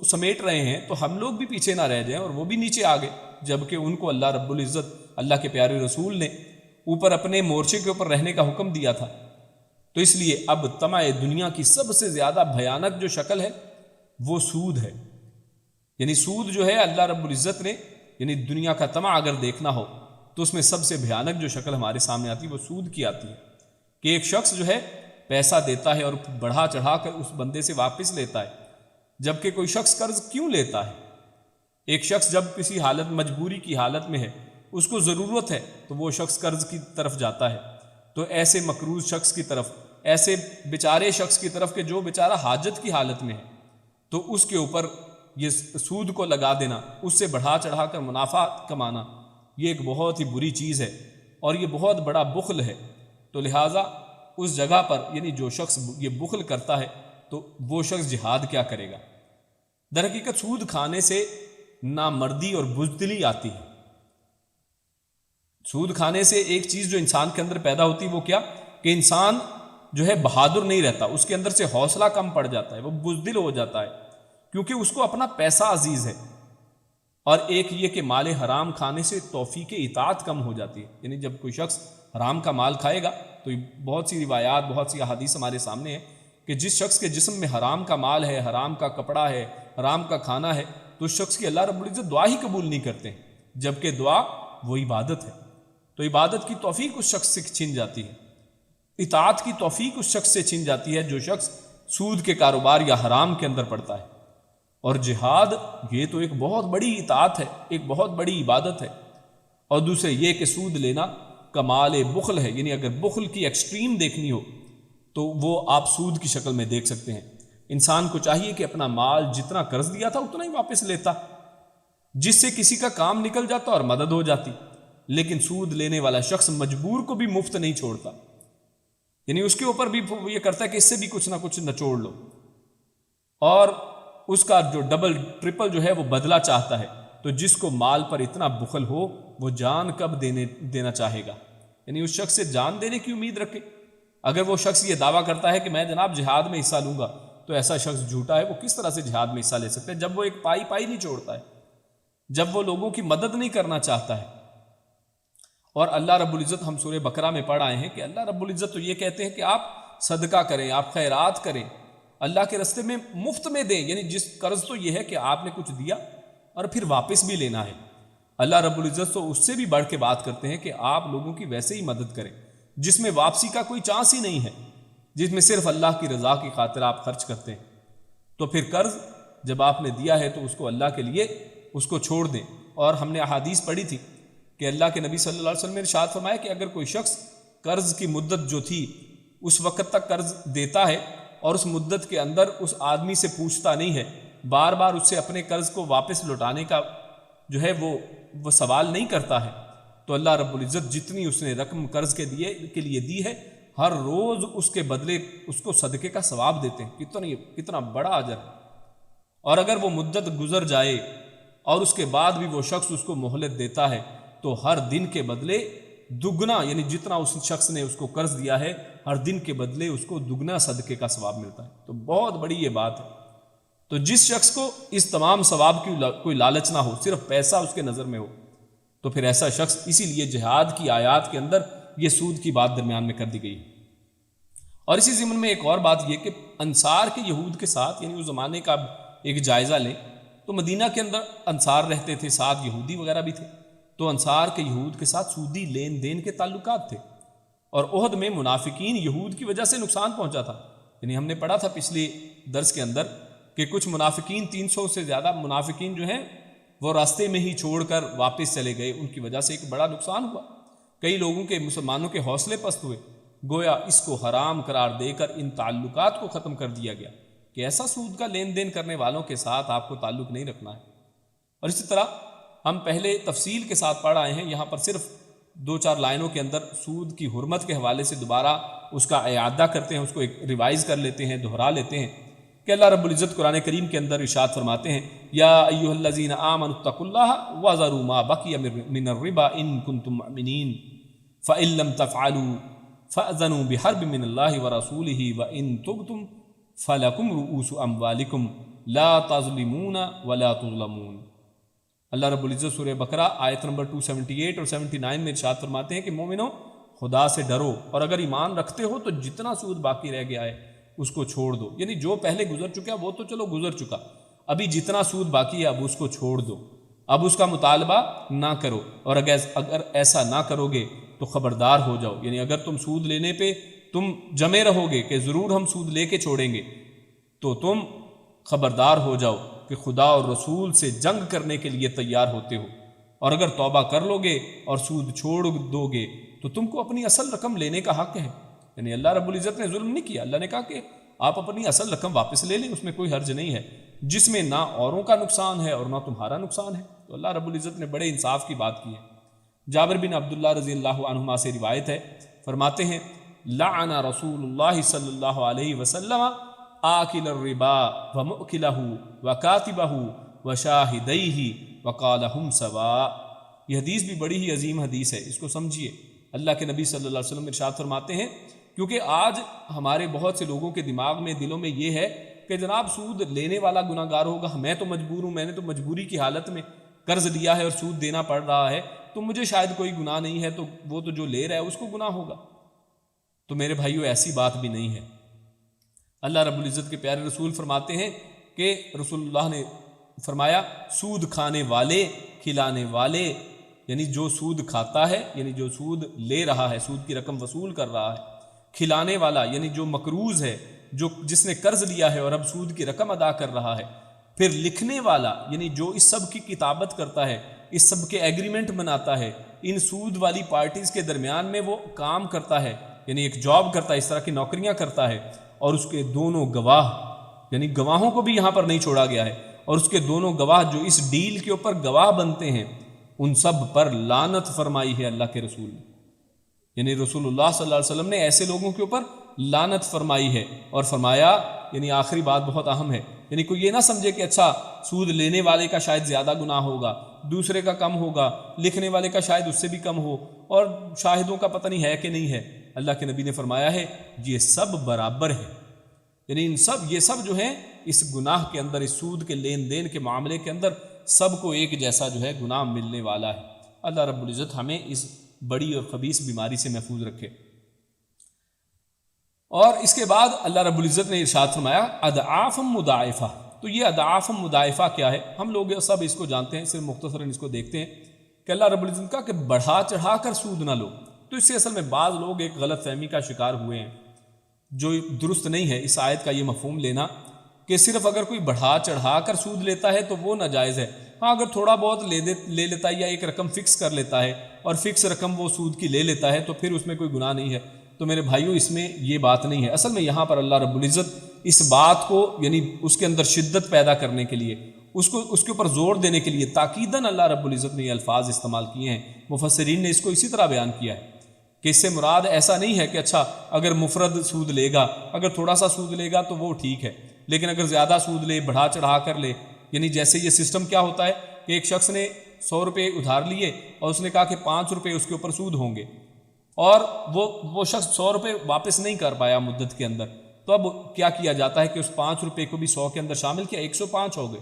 Speaker 1: سمیٹ رہے ہیں تو ہم لوگ بھی پیچھے نہ رہ جائیں، اور وہ بھی نیچے آ گئے، جبکہ ان کو اللہ رب العزت، اللہ کے پیارے رسول نے اوپر اپنے مورچے کے اوپر رہنے کا حکم دیا تھا۔ تو اس لیے اب طمع دنیا کی سب سے زیادہ بھیانک جو شکل ہے وہ سود ہے۔ یعنی سود جو ہے اللہ رب العزت نے، یعنی دنیا کا طمع اگر دیکھنا ہو تو اس میں سب سے بھیانک جو شکل ہمارے سامنے آتی ہے وہ سود کی آتی ہے، کہ ایک شخص جو ہے پیسہ دیتا ہے اور بڑھا چڑھا کر اس بندے سے واپس لیتا ہے، جبکہ کوئی شخص قرض کیوں لیتا ہے؟ ایک شخص جب کسی حالت، مجبوری کی حالت میں ہے، اس کو ضرورت ہے تو وہ شخص قرض کی طرف جاتا ہے۔ تو ایسے مقروض شخص کی طرف، ایسے بیچارے شخص کی طرف کہ جو بیچارہ حاجت کی حالت میں ہے، تو اس کے اوپر یہ سود کو لگا دینا، اس سے بڑھا چڑھا کر منافع کمانا، یہ ایک بہت ہی بری چیز ہے اور یہ بہت بڑا بخل ہے۔ تو لہٰذا اس جگہ پر یعنی جو شخص یہ بخل کرتا ہے تو وہ شخص جہاد کیا کرے گا؟ در حقیقت سود کھانے سے نامردی اور بزدلی آتی ہے۔ سود کھانے سے ایک چیز جو انسان کے اندر پیدا ہوتی ہے وہ کیا کہ انسان جو ہے بہادر نہیں رہتا، اس کے اندر سے حوصلہ کم پڑ جاتا ہے، وہ بزدل ہو جاتا ہے کیونکہ اس کو اپنا پیسہ عزیز ہے۔ اور ایک یہ کہ مال حرام کھانے سے توفیق اطاعت کم ہو جاتی ہے، یعنی جب کوئی شخص حرام کا مال کھائے گا تو بہت سی روایات، بہت سی احادیث ہمارے سامنے ہے کہ جس شخص کے جسم میں حرام کا مال ہے، حرام کا کپڑا ہے، حرام کا کھانا ہے، تو اس شخص کی اللہ رب العزت دعا ہی قبول نہیں کرتے ہیں، جبکہ دعا وہ عبادت ہے۔ تو عبادت کی توفیق اس شخص سے چھن جاتی ہے، اطاعت کی توفیق اس شخص سے چھن جاتی ہے جو شخص سود کے کاروبار یا حرام کے اندر پڑتا ہے۔ اور جہاد یہ تو ایک بہت بڑی اطاعت ہے، ایک بہت بڑی عبادت ہے۔ اور دوسرے یہ کہ سود لینا کمال بخل ہے، یعنی اگر بخل کی ایکسٹریم دیکھنی ہو تو وہ آپ سود کی شکل میں دیکھ سکتے ہیں۔ انسان کو چاہیے کہ اپنا مال جتنا قرض دیا تھا اتنا ہی واپس لیتا، جس سے کسی کا کام نکل جاتا اور مدد ہو جاتی، لیکن سود لینے والا شخص مجبور کو بھی مفت نہیں چھوڑتا، یعنی اس کے اوپر بھی یہ کرتا ہے کہ اس سے بھی کچھ نہ کچھ نچوڑ لو، اور اس کا جو ڈبل ٹرپل جو ہے وہ بدلہ چاہتا ہے۔ تو جس کو مال پر اتنا بخل ہو وہ جان کب دینا چاہے گا؟ یعنی اس شخص سے جان دینے کی امید رکھے۔ اگر وہ شخص یہ دعویٰ کرتا ہے کہ میں جناب جہاد میں حصہ لوں گا، تو ایسا شخص جھوٹا ہے، وہ کس طرح سے جہاد میں حصہ لے سکتا ہے جب وہ ایک پائی نہیں چھوڑتا ہے، جب وہ لوگوں کی مدد نہیں کرنا چاہتا ہے۔ اور اللہ رب العزت، ہم سورہ بقرہ میں پڑھ آئے ہیں کہ اللہ رب العزت تو یہ کہتے ہیں کہ آپ صدقہ کریں، آپ خیرات کریں، اللہ کے راستے میں مفت میں دیں، یعنی جس قرض تو یہ ہے کہ آپ نے کچھ دیا اور پھر واپس بھی لینا ہے۔ اللہ رب العزت تو اس سے بھی بڑھ کے بات کرتے ہیں کہ آپ لوگوں کی ویسے ہی مدد کریں جس میں واپسی کا کوئی چانس ہی نہیں ہے، جس میں صرف اللہ کی رضا کی خاطر آپ خرچ کرتے ہیں۔ تو پھر قرض جب آپ نے دیا ہے تو اس کو اللہ کے لیے اس کو چھوڑ دیں۔ اور ہم نے احادیث پڑھی تھی کہ اللہ کے نبی صلی اللہ علیہ وسلم نے ارشاد فرمایا کہ اگر کوئی شخص قرض کی مدت جو تھی اس وقت تک قرض دیتا ہے اور اس مدت کے اندر اس آدمی سے پوچھتا نہیں ہے، بار بار اس سے اپنے قرض کو واپس لوٹانے کا جو ہے وہ سوال نہیں کرتا ہے، تو اللہ رب العزت جتنی اس نے رقم قرض کے لیے دی ہے، ہر روز اس کے بدلے اس کو صدقے کا ثواب دیتے ہیں۔ کتنا بڑا اجر ہے۔ اور اگر وہ مدت گزر جائے اور اس کے بعد بھی وہ شخص اس کو مہلت دیتا ہے تو ہر دن کے بدلے دگنا، یعنی جتنا اس شخص نے اس کو قرض دیا ہے ہر دن کے بدلے اس کو دگنا صدقے کا ثواب ملتا ہے۔ تو بہت بڑی یہ بات ہے۔ تو جس شخص کو اس تمام ثواب کی کوئی لالچ نہ ہو، صرف پیسہ اس کے نظر میں ہو، تو پھر ایسا شخص، اسی لیے جہاد کی آیات کے اندر یہ سود کی بات درمیان میں کر دی گئی ہے۔ اور اسی ضمن میں ایک اور بات یہ کہ انصار کے یہود کے ساتھ، یعنی اس زمانے کا ایک جائزہ لیں تو مدینہ کے اندر انصار رہتے تھے، ساتھ یہودی وغیرہ بھی تھے، تو انصار کے یہود کے ساتھ سودی لین دین کے تعلقات تھے۔ اور احد میں منافقین یہود کی وجہ سے نقصان پہنچا تھا، یعنی ہم نے پڑھا تھا پچھلے درس کے اندر کہ کچھ منافقین، 300 سے زیادہ منافقین جو ہیں وہ راستے میں ہی چھوڑ کر واپس چلے گئے، ان کی وجہ سے ایک بڑا نقصان ہوا، کئی لوگوں کے، مسلمانوں کے حوصلے پست ہوئے، گویا اس کو حرام قرار دے کر ان تعلقات کو ختم کر دیا گیا کہ ایسا سود کا لین دین کرنے والوں کے ساتھ آپ کو تعلق نہیں رکھنا ہے۔ اور اسی طرح ہم پہلے تفصیل کے ساتھ پڑھ آئے ہیں، یہاں پر صرف 2-4 لائنوں کے اندر سود کی حرمت کے حوالے سے دوبارہ اس کا اعادہ کرتے ہیں، اس کو ایک ریوائز کر لیتے ہیں، دہرا لیتے ہیں کہ اللہ رب العزت قرآن کریم کے اندر ارشاد فرماتے ہیں، یا ایھا الذین آمنوا اتقوا اللہ وذروا ما بقی من الربا ان کنتم مؤمنین فإن لم تفعلوا فأذنوا بحرب من اللہ ورسولہ وإن تبتم فلکم رؤوس اموالکم لا تظلمون ولا تظلمون۔ اللہ رب العزت سورہ بقرہ آیت نمبر 278 اور 79 میں ارشاد فرماتے ہیں کہ مومنو، خدا سے ڈرو، اور اگر ایمان رکھتے ہو تو جتنا سود باقی رہ گیا ہے اس کو چھوڑ دو، یعنی جو پہلے گزر چکا وہ تو چلو گزر چکا، ابھی جتنا سود باقی ہے اب اس کو چھوڑ دو، اب اس کا مطالبہ نہ کرو، اور اگر ایسا نہ کرو گے تو خبردار ہو جاؤ، یعنی اگر تم سود لینے پہ تم جمے رہو گے کہ ضرور ہم سود لے کے چھوڑیں گے، تو تم خبردار ہو جاؤ کہ خدا اور رسول سے جنگ کرنے کے لیے تیار ہوتے ہو، اور اگر توبہ کر لو گے اور سود چھوڑ دو گے تو تم کو اپنی اصل رقم لینے کا حق ہے، یعنی اللہ رب العزت نے ظلم نہیں کیا، اللہ نے کہا کہ آپ اپنی اصل رقم واپس لے لیں، اس میں کوئی حرج نہیں ہے، جس میں نہ اوروں کا نقصان ہے اور نہ تمہارا نقصان ہے۔ تو اللہ رب العزت نے بڑے انصاف کی بات کی ہے۔ جابر بن عبداللہ رضی اللہ عنہما سے روایت ہے، فرماتے ہیں لعن رسول اللہ صلی اللہ علیہ وسلم آکل الربا ومؤکلہ وکاتبہ وشاہدیہ وقال ہم سواء۔ یہ حدیث بھی بڑی ہی عظیم حدیث ہے، اس کو سمجھیے۔ اللہ کے نبی صلی اللہ علیہ وسلم ارشاد فرماتے ہیں، کیونکہ آج ہمارے بہت سے لوگوں کے دماغ میں، دلوں میں یہ ہے کہ جناب سود لینے والا گناہ گار ہوگا، میں تو مجبور ہوں، میں نے تو مجبوری کی حالت میں قرض لیا ہے اور سود دینا پڑ رہا ہے، تو مجھے شاید کوئی گناہ نہیں ہے، تو وہ تو جو لے رہا ہے اس کو گناہ ہوگا۔ تو میرے بھائیو ایسی بات بھی نہیں ہے۔ اللہ رب العزت کے پیارے رسول فرماتے ہیں کہ رسول اللہ نے فرمایا سود کھانے والے، کھلانے والے، یعنی جو سود کھاتا ہے، یعنی جو سود لے رہا ہے، سود کی رقم وصول کر رہا ہے، کھلانے والا یعنی جو مقروض ہے، جس نے قرض لیا ہے اور اب سود کی رقم ادا کر رہا ہے، پھر لکھنے والا یعنی جو اس سب کی کتابت کرتا ہے، اس سب کے ایگریمنٹ بناتا ہے، ان سود والی پارٹیز کے درمیان میں وہ کام کرتا ہے، یعنی ایک جاب کرتا ہے، اس طرح کی نوکریاں کرتا ہے، اور اس کے دونوں گواہ، یعنی گواہوں کو بھی یہاں پر نہیں چھوڑا گیا ہے، اور اس کے دونوں گواہ جو اس ڈیل کے اوپر گواہ بنتے ہیں، ان سب پر لعنت فرمائی ہے اللہ کے رسول نے۔ یعنی رسول اللہ صلی اللہ علیہ وسلم نے ایسے لوگوں کے اوپر لعنت فرمائی ہے، اور فرمایا، یعنی آخری بات بہت اہم ہے، یعنی کوئی یہ نہ سمجھے کہ اچھا سود لینے والے کا شاید زیادہ گناہ ہوگا، دوسرے کا کم ہوگا، لکھنے والے کا شاید اس سے بھی کم ہو، اور شاہدوں کا پتہ نہیں ہے کہ نہیں ہے۔ اللہ کے نبی نے فرمایا ہے یہ سب برابر ہے، یعنی یہ سب جو ہیں اس گناہ کے اندر، اس سود کے لین دین کے معاملے کے اندر سب کو ایک جیسا جو ہے گناہ ملنے والا ہے۔ اللہ رب العزت ہمیں اس بڑی اور خبیث بیماری سے محفوظ رکھے۔ اور اس کے بعد اللہ رب العزت نے ارشاد فرمایا اضعاف مضاعفہ۔ تو یہ اضعاف مضاعفہ کیا ہے؟ ہم لوگ سب اس کو جانتے ہیں، صرف مختصراً اس کو دیکھتے ہیں کہ اللہ رب العزت کا کہ بڑھا چڑھا کر سود نہ لو۔ تو اس سے اصل میں بعض لوگ ایک غلط فہمی کا شکار ہوئے ہیں، جو درست نہیں ہے اس آیت کا یہ مفہوم لینا کہ صرف اگر کوئی بڑھا چڑھا کر سود لیتا ہے تو وہ ناجائز ہے۔ ہاں اگر تھوڑا بہت لے لیتا ہے یا ایک رقم فکس کر لیتا ہے اور فکس رقم وہ سود کی لے لیتا ہے تو پھر اس میں کوئی گناہ نہیں ہے۔ تو میرے بھائیوں اس میں یہ بات نہیں ہے۔ اصل میں یہاں پر اللہ رب العزت اس بات کو یعنی اس کے اندر شدت پیدا کرنے کے لیے، اس کے اوپر زور دینے کے لیے تاکیداً اللہ رب العزت نے یہ الفاظ استعمال کیے ہیں۔ مفسرین نے اس کو اسی طرح بیان کیا ہے کہ اس سے مراد ایسا نہیں ہے کہ اچھا اگر مفرد سود لے گا، اگر تھوڑا سا سود لے گا تو وہ ٹھیک ہے، لیکن اگر زیادہ سود لے، بڑھا چڑھا کر لے، یعنی جیسے یہ سسٹم کیا ہوتا ہے کہ ایک شخص نے 100 روپے ادھار لیے اور اس نے کہا کہ 5 روپے اس کے اوپر سود ہوں گے، اور وہ شخص 100 روپے واپس نہیں کر پایا مدت کے اندر، تو اب کیا کیا جاتا ہے کہ اس 5 روپے کو بھی 100 کے اندر شامل کیا، 105 ہو گئے،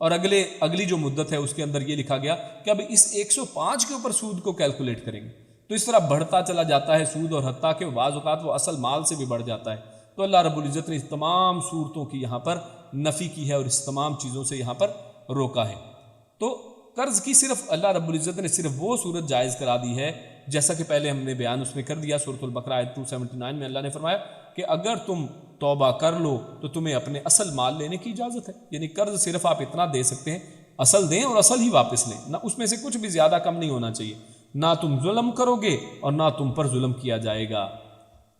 Speaker 1: اور اگلی جو مدت ہے اس کے اندر یہ لکھا گیا کہ اب اس 105 کے اوپر سود کو کیلکولیٹ کریں گے۔ تو اس طرح بڑھتا چلا جاتا ہے سود، اور حتیٰ کہ بعض اوقات وہ اصل مال سے بھی بڑھ جاتا ہے۔ تو اللہ رب العزت نے اس تمام صورتوں کی یہاں پر نفی کی ہے اور اس تمام چیزوں سے یہاں پر روکا ہے۔ تو قرض کی صرف اللہ رب العزت نے صرف وہ صورت جائز کرا دی ہے جیسا کہ پہلے ہم نے بیان اس میں کر دیا، سورۃ البقرہ آیت 279 میں اللہ نے فرمایا کہ اگر تم توبہ کر لو تو تمہیں اپنے اصل مال لینے کی اجازت ہے، یعنی قرض صرف آپ اتنا دے سکتے ہیں، اصل دیں اور اصل ہی واپس لیں، نہ اس میں سے کچھ بھی زیادہ کم نہیں ہونا چاہیے، نہ تم ظلم کرو گے اور نہ تم پر ظلم کیا جائے گا،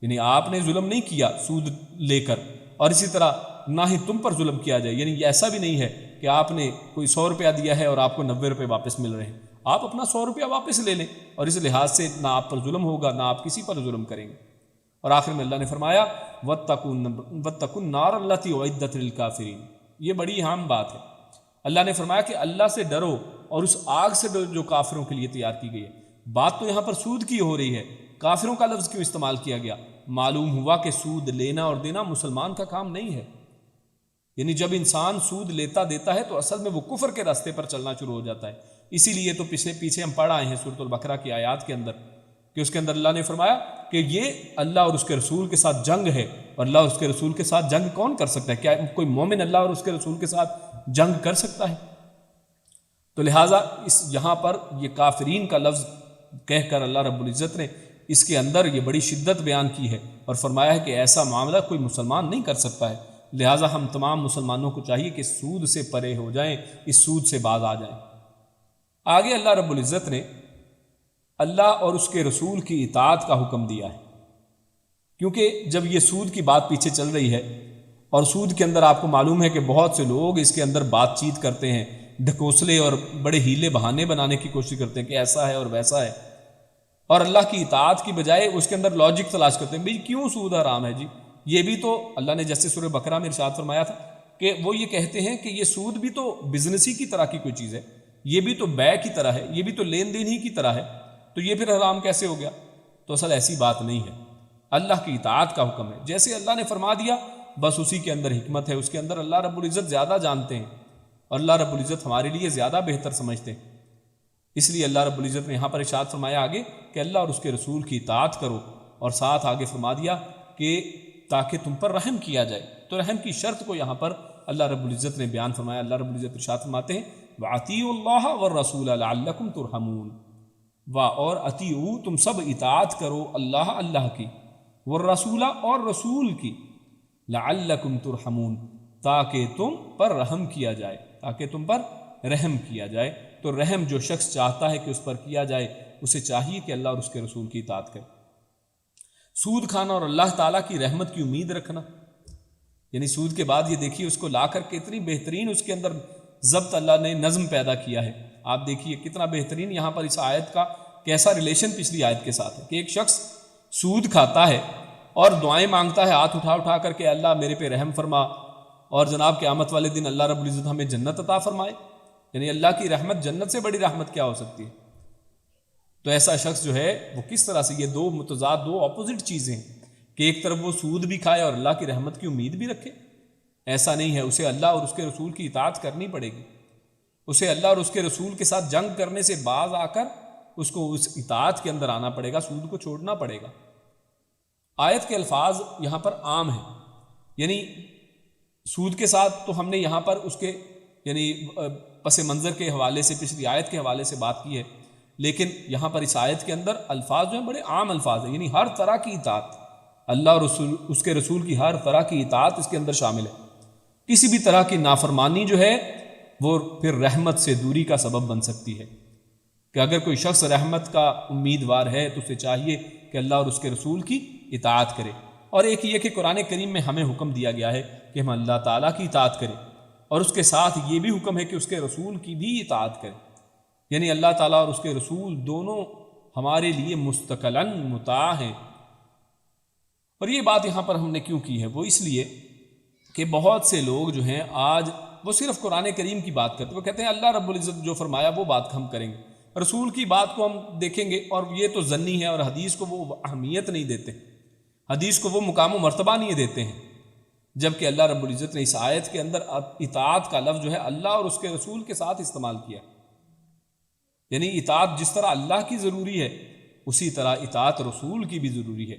Speaker 1: یعنی آپ نے ظلم نہیں کیا سود لے کر، اور اسی طرح نہ ہی تم پر ظلم کیا جائے، یعنی ایسا بھی نہیں ہے کہ آپ نے کوئی 100 روپیہ دیا ہے اور آپ کو 90 روپے واپس مل رہے ہیں، آپ اپنا 100 روپیہ واپس لے لیں، اور اس لحاظ سے نہ آپ پر ظلم ہوگا نہ آپ کسی پر ظلم کریں گے۔ اور آخر میں اللہ نے فرمایا وَاتَّقُوا النَّارَ الَّتِي أُعِدَّتْ لِلْكَافِرِينَ۔ یہ بڑی اہم بات ہے۔ اللہ نے فرمایا کہ اللہ سے ڈرو اور اس آگ سے ڈرو جو کافروں کے لیے تیار کی گئی ہے۔ بات تو یہاں پر سود کی ہو رہی ہے، کافروں کا لفظ کیوں استعمال کیا گیا؟ معلوم ہوا کہ سود لینا اور دینا مسلمان کا کام نہیں ہے، یعنی جب انسان سود لیتا دیتا ہے تو اصل میں وہ کفر کے راستے پر چلنا شروع ہو جاتا ہے۔ اسی لیے تو پیچھے ہم پڑھ آئے ہیں سورۃ البقرہ کی آیات کے اندر کہ اس کے اندر اللہ نے فرمایا کہ یہ اللہ اور اس کے رسول کے ساتھ جنگ ہے، اور اللہ اور اس کے رسول کے ساتھ جنگ کون کر سکتا ہے؟ کیا کوئی مومن اللہ اور اس کے رسول کے ساتھ جنگ کر سکتا ہے؟ تو لہٰذا یہاں پر یہ کافرین کا لفظ کہہ کر اللہ رب العزت نے اس کے اندر یہ بڑی شدت بیان کی ہے اور فرمایا ہے کہ ایسا معاملہ کوئی مسلمان نہیں کر سکتا ہے، لہٰذا ہم تمام مسلمانوں کو چاہیے کہ سود سے پرے ہو جائیں، اس سود سے باز آ جائیں۔ آگے اللہ رب العزت نے اللہ اور اس کے رسول کی اطاعت کا حکم دیا ہے، کیونکہ جب یہ سود کی بات پیچھے چل رہی ہے اور سود کے اندر آپ کو معلوم ہے کہ بہت سے لوگ اس کے اندر بات چیت کرتے ہیں، ڈھکوسلے اور بڑے ہیلے بہانے بنانے کی کوشش کرتے ہیں کہ ایسا ہے اور ویسا ہے، اور اللہ کی اطاعت کی بجائے اس کے اندر لاجک تلاش کرتے ہیں، بھئی کیوں سود حرام ہے جی؟ یہ بھی تو اللہ نے جیسے سورہ بقرہ میں ارشاد فرمایا تھا کہ وہ یہ کہتے ہیں کہ یہ سود بھی تو بزنسی کی طرح کی کوئی چیز ہے، یہ بھی تو بیع کی طرح ہے، یہ بھی تو لین دین ہی کی طرح ہے، تو یہ پھر حرام کیسے ہو گیا؟ تو اصل ایسی بات نہیں ہے، اللہ کی اطاعت کا حکم ہے، جیسے اللہ نے فرما دیا بس اسی کے اندر حکمت ہے، اس کے اندر اللہ رب العزت زیادہ جانتے ہیں اور اللہ رب العزت ہمارے لیے زیادہ بہتر سمجھتے ہیں۔ اس لیے اللہ رب العزت نے یہاں پر ارشاد فرمایا آگے کہ اللہ اور اس کے رسول کی اطاعت کرو، اور ساتھ آگے فرما دیا کہ تاکہ تم پر رحم کیا جائے، تو رحم کی شرط کو یہاں پر اللہ رب العزت نے بیان فرمایا۔ اللہ رب العزت ارشاد فرماتے ہیں وَأَطِيعُوا اللَّهَ وَالرَّسُولَ لَعَلَّكُمْ تُرْحَمُونَ، اور اطیعوا تم سب اطاعت کرو اللہ کی، والرسول اور رسول کی، لعلکم ترحمون تاکہ تم پر رحم کیا جائے، تاکہ تم پر رحم کیا جائے۔ تو رحم جو شخص چاہتا ہے کہ اس پر کیا جائے، اسے چاہیے کہ اللہ اور اس کے رسول کی اطاعت کرے۔ سود کھانا اور اللہ تعالیٰ کی رحمت کی امید رکھنا، یعنی سود کے بعد یہ دیکھیے اس کو لا کر کے اتنی بہترین اس کے اندر ضبط اللہ نے نظم پیدا کیا ہے۔ آپ دیکھیے کتنا بہترین یہاں پر اس آیت کا کیسا ریلیشن پچھلی آیت کے ساتھ ہے کہ ایک شخص سود کھاتا ہے اور دعائیں مانگتا ہے ہاتھ اٹھا اٹھا کر کے اللہ میرے پہ رحم فرما، اور جناب قیامت والے دن اللہ رب العزت ہمیں جنت عطا فرمائے، یعنی اللہ کی رحمت، جنت سے بڑی رحمت کیا ہو سکتی ہے؟ تو ایسا شخص جو ہے وہ کس طرح سے، یہ دو متضاد، دو اپوزٹ چیزیں ہیں کہ ایک طرف وہ سود بھی کھائے اور اللہ کی رحمت کی امید بھی رکھے، ایسا نہیں ہے۔ اسے اللہ اور اس کے رسول کی اطاعت کرنی پڑے گی، اسے اللہ اور اس کے رسول کے ساتھ جنگ کرنے سے باز آ کر اس کو اس اطاعت کے اندر آنا پڑے گا، سود کو چھوڑنا پڑے گا۔ آیت کے الفاظ یہاں پر عام ہیں، یعنی سود کے ساتھ تو ہم نے یہاں پر اس کے یعنی پس منظر کے حوالے سے پچھلی آیت کے حوالے سے بات کی ہے، لیکن یہاں پر اس آیت کے اندر الفاظ جو ہیں بڑے عام الفاظ ہیں، یعنی ہر طرح کی اطاعت، اللہ اور اس کے رسول کی ہر طرح کی اطاعت اس کے اندر شامل ہے۔ کسی بھی طرح کی نافرمانی جو ہے وہ پھر رحمت سے دوری کا سبب بن سکتی ہے، کہ اگر کوئی شخص رحمت کا امیدوار ہے تو اسے چاہیے کہ اللہ اور اس کے رسول کی اطاعت کرے۔ اور ایک یہ کہ قرآن کریم میں ہمیں حکم دیا گیا ہے کہ ہم اللہ تعالیٰ کی اطاعت کریں، اور اس کے ساتھ یہ بھی حکم ہے کہ اس کے رسول کی بھی اطاعت کریں، یعنی اللہ تعالیٰ اور اس کے رسول دونوں ہمارے لیے مستقلاً مطاع ہیں۔ اور یہ بات یہاں پر ہم نے کیوں کی ہے؟ وہ اس لیے کہ بہت سے لوگ جو ہیں آج وہ صرف قرآن کریم کی بات کرتے ہیں، وہ کہتے ہیں اللہ رب العزت جو فرمایا وہ بات ہم کریں گے، رسول کی بات کو ہم دیکھیں گے، اور یہ تو ظنی ہے، اور حدیث کو وہ اہمیت نہیں دیتے، حدیث کو وہ مقام و مرتبہ نہیں دیتے ہیں، جبکہ اللہ رب العزت نے اس آیت کے اندر اطاعت کا لفظ جو ہے اللہ اور اس کے رسول کے ساتھ استعمال کیا، یعنی اطاعت جس طرح اللہ کی ضروری ہے اسی طرح اطاعت رسول کی بھی ضروری ہے۔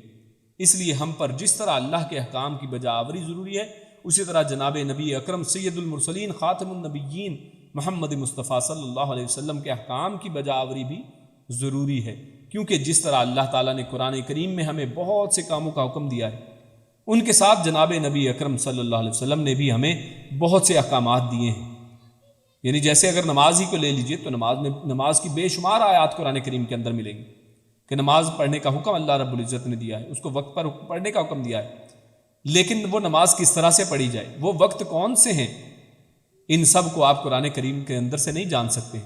Speaker 1: اس لیے ہم پر جس طرح اللہ کے احکام کی بجا آوری ضروری ہے، اسی طرح جناب نبی اکرم سید المرسلین خاتم النبیین محمد مصطفیٰ صلی اللہ علیہ وسلم کے احکام کی بجا آوری بھی ضروری ہے، کیونکہ جس طرح اللہ تعالیٰ نے قرآن کریم میں ہمیں بہت سے کاموں کا حکم دیا ہے، ان کے ساتھ جناب نبی اکرم صلی اللہ علیہ وسلم نے بھی ہمیں بہت سے احکامات دیے ہیں۔ یعنی جیسے اگر نماز ہی کو لے لیجئے تو نماز کی بے شمار آیات قرآن کریم کے اندر ملیں گی کہ نماز پڑھنے کا حکم اللہ رب العزت نے دیا ہے، اس کو وقت پر پڑھنے کا حکم دیا ہے، لیکن وہ نماز کس طرح سے پڑھی جائے، وہ وقت کون سے ہیں، ان سب کو آپ قرآن کریم کے اندر سے نہیں جان سکتے ہیں۔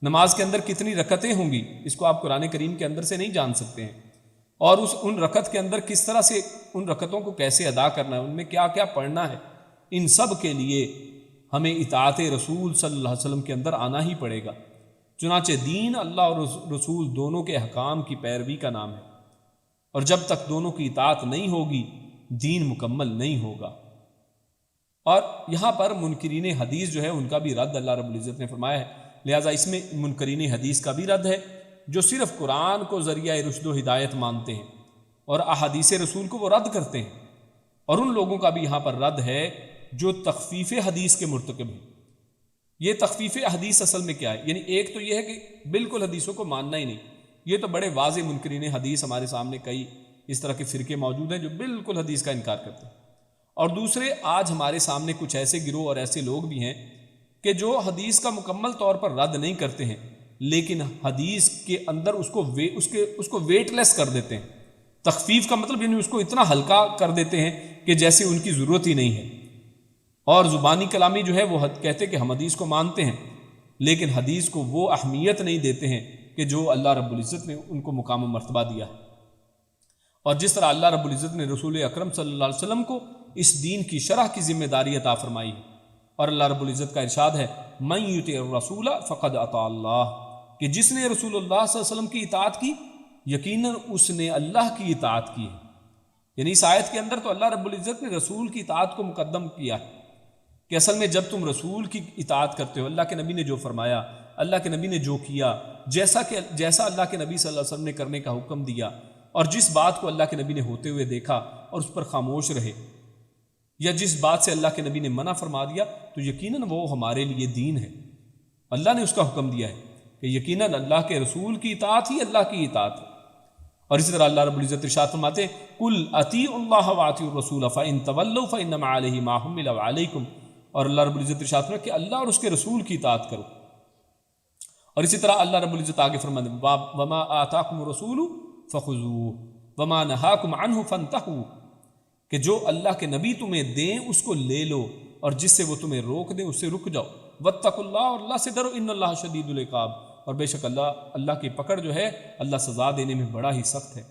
Speaker 1: نماز کے اندر کتنی رکعتیں ہوں گی، اس کو آپ قرآن کریم کے اندر سے نہیں جان سکتے ہیں، اور ان رکعت کے اندر کس طرح سے ان رکعتوں کو کیسے ادا کرنا ہے، ان میں کیا کیا پڑھنا ہے، ان سب کے لیے ہمیں اطاعت رسول صلی اللہ علیہ وسلم کے اندر آنا ہی پڑے گا۔ چنانچہ دین اللہ اور رسول دونوں کے احکام کی پیروی کا نام ہے، اور جب تک دونوں کی اطاعت نہیں ہوگی دین مکمل نہیں ہوگا۔ اور یہاں پر منکرین حدیث جو ہے ان کا بھی رد اللہ رب العزت نے فرمایا ہے، لہٰذا اس میں منکرین حدیث کا بھی رد ہے جو صرف قرآن کو ذریعہ رشد و ہدایت مانتے ہیں اور احادیث رسول کو وہ رد کرتے ہیں، اور ان لوگوں کا بھی یہاں پر رد ہے جو تخفیف حدیث کے مرتکب ہیں۔ یہ تخفیف حدیث اصل میں کیا ہے؟ یعنی ایک تو یہ ہے کہ بالکل حدیثوں کو ماننا ہی نہیں، یہ تو بڑے واضح منکرین حدیث ہمارے سامنے کئی اس طرح کے فرقے موجود ہیں جو بالکل حدیث کا انکار کرتے ہیں، اور دوسرے آج ہمارے سامنے کچھ ایسے گروہ اور ایسے لوگ بھی ہیں کہ جو حدیث کا مکمل طور پر رد نہیں کرتے ہیں، لیکن حدیث کے اندر اس کو ویٹ لیس کر دیتے ہیں۔ تخفیف کا مطلب یعنی اس کو اتنا ہلکا کر دیتے ہیں کہ جیسے ان کی ضرورت ہی نہیں ہے، اور زبانی کلامی جو ہے وہ کہتے کہ ہم حدیث کو مانتے ہیں، لیکن حدیث کو وہ اہمیت نہیں دیتے ہیں کہ جو اللہ رب العزت نے ان کو مقام و مرتبہ دیا ہے۔ اور جس طرح اللہ رب العزت نے رسول اکرم صلی اللہ علیہ وسلم کو اس دین کی شرح کی ذمہ داری عطا فرمائی ہے، اور اللہ رب العزت کا ارشاد ہے من یطع الرسول فقد اطاع اللہ، کہ جس نے رسول اللہ صلی اللہ علیہ وسلم کی اطاعت کی یقیناً اس نے اللہ کی اطاعت کی ہے۔ یعنی اس آیت کے اندر تو اللہ رب العزت نے رسول کی اطاعت کو مقدم کیا ہے کہ اصل میں جب تم رسول کی اطاعت کرتے ہو، اللہ کے نبی نے جو فرمایا، اللہ کے نبی نے جو کیا، جیسا اللہ کے نبی صلی اللہ علیہ وسلم نے کرنے کا حکم دیا، اور جس بات کو اللہ کے نبی نے ہوتے ہوئے دیکھا اور اس پر خاموش رہے، یا جس بات سے اللہ کے نبی نے منع فرما دیا، تو یقیناً وہ ہمارے لیے دین ہے۔ اللہ نے اس کا حکم دیا ہے کہ یقیناً اللہ کے رسول کی اطاعت ہی اللہ کی اطاعت ہے۔ اور اسی طرح اللہ رب العزت ارشاد فرماتے ہیں قل اطیعوا اللہ واطیعوا الرسول فان تولوا فانما علیہ ما حمل وعلیکم، اور اللہ رب العزت ارشاد فرماتے کہ اللہ اور اس کے رسول کی اطاعت کرو۔ اور اسی طرح اللہ رب العزت آگے فرماتے ہیں وما آتاکم الرسول فخذوه وما نہاکم عنہ فانتہوا، کہ جو اللہ کے نبی تمہیں دیں اس کو لے لو، اور جس سے وہ تمہیں روک دیں اس سے رک جاؤ۔ واتقوا اللہ، اور اللہ سے ڈرو، ان اللہ شدید العقاب، اور بے شک اللہ کی پکڑ جو ہے اللہ سزا دینے میں بڑا ہی سخت ہے۔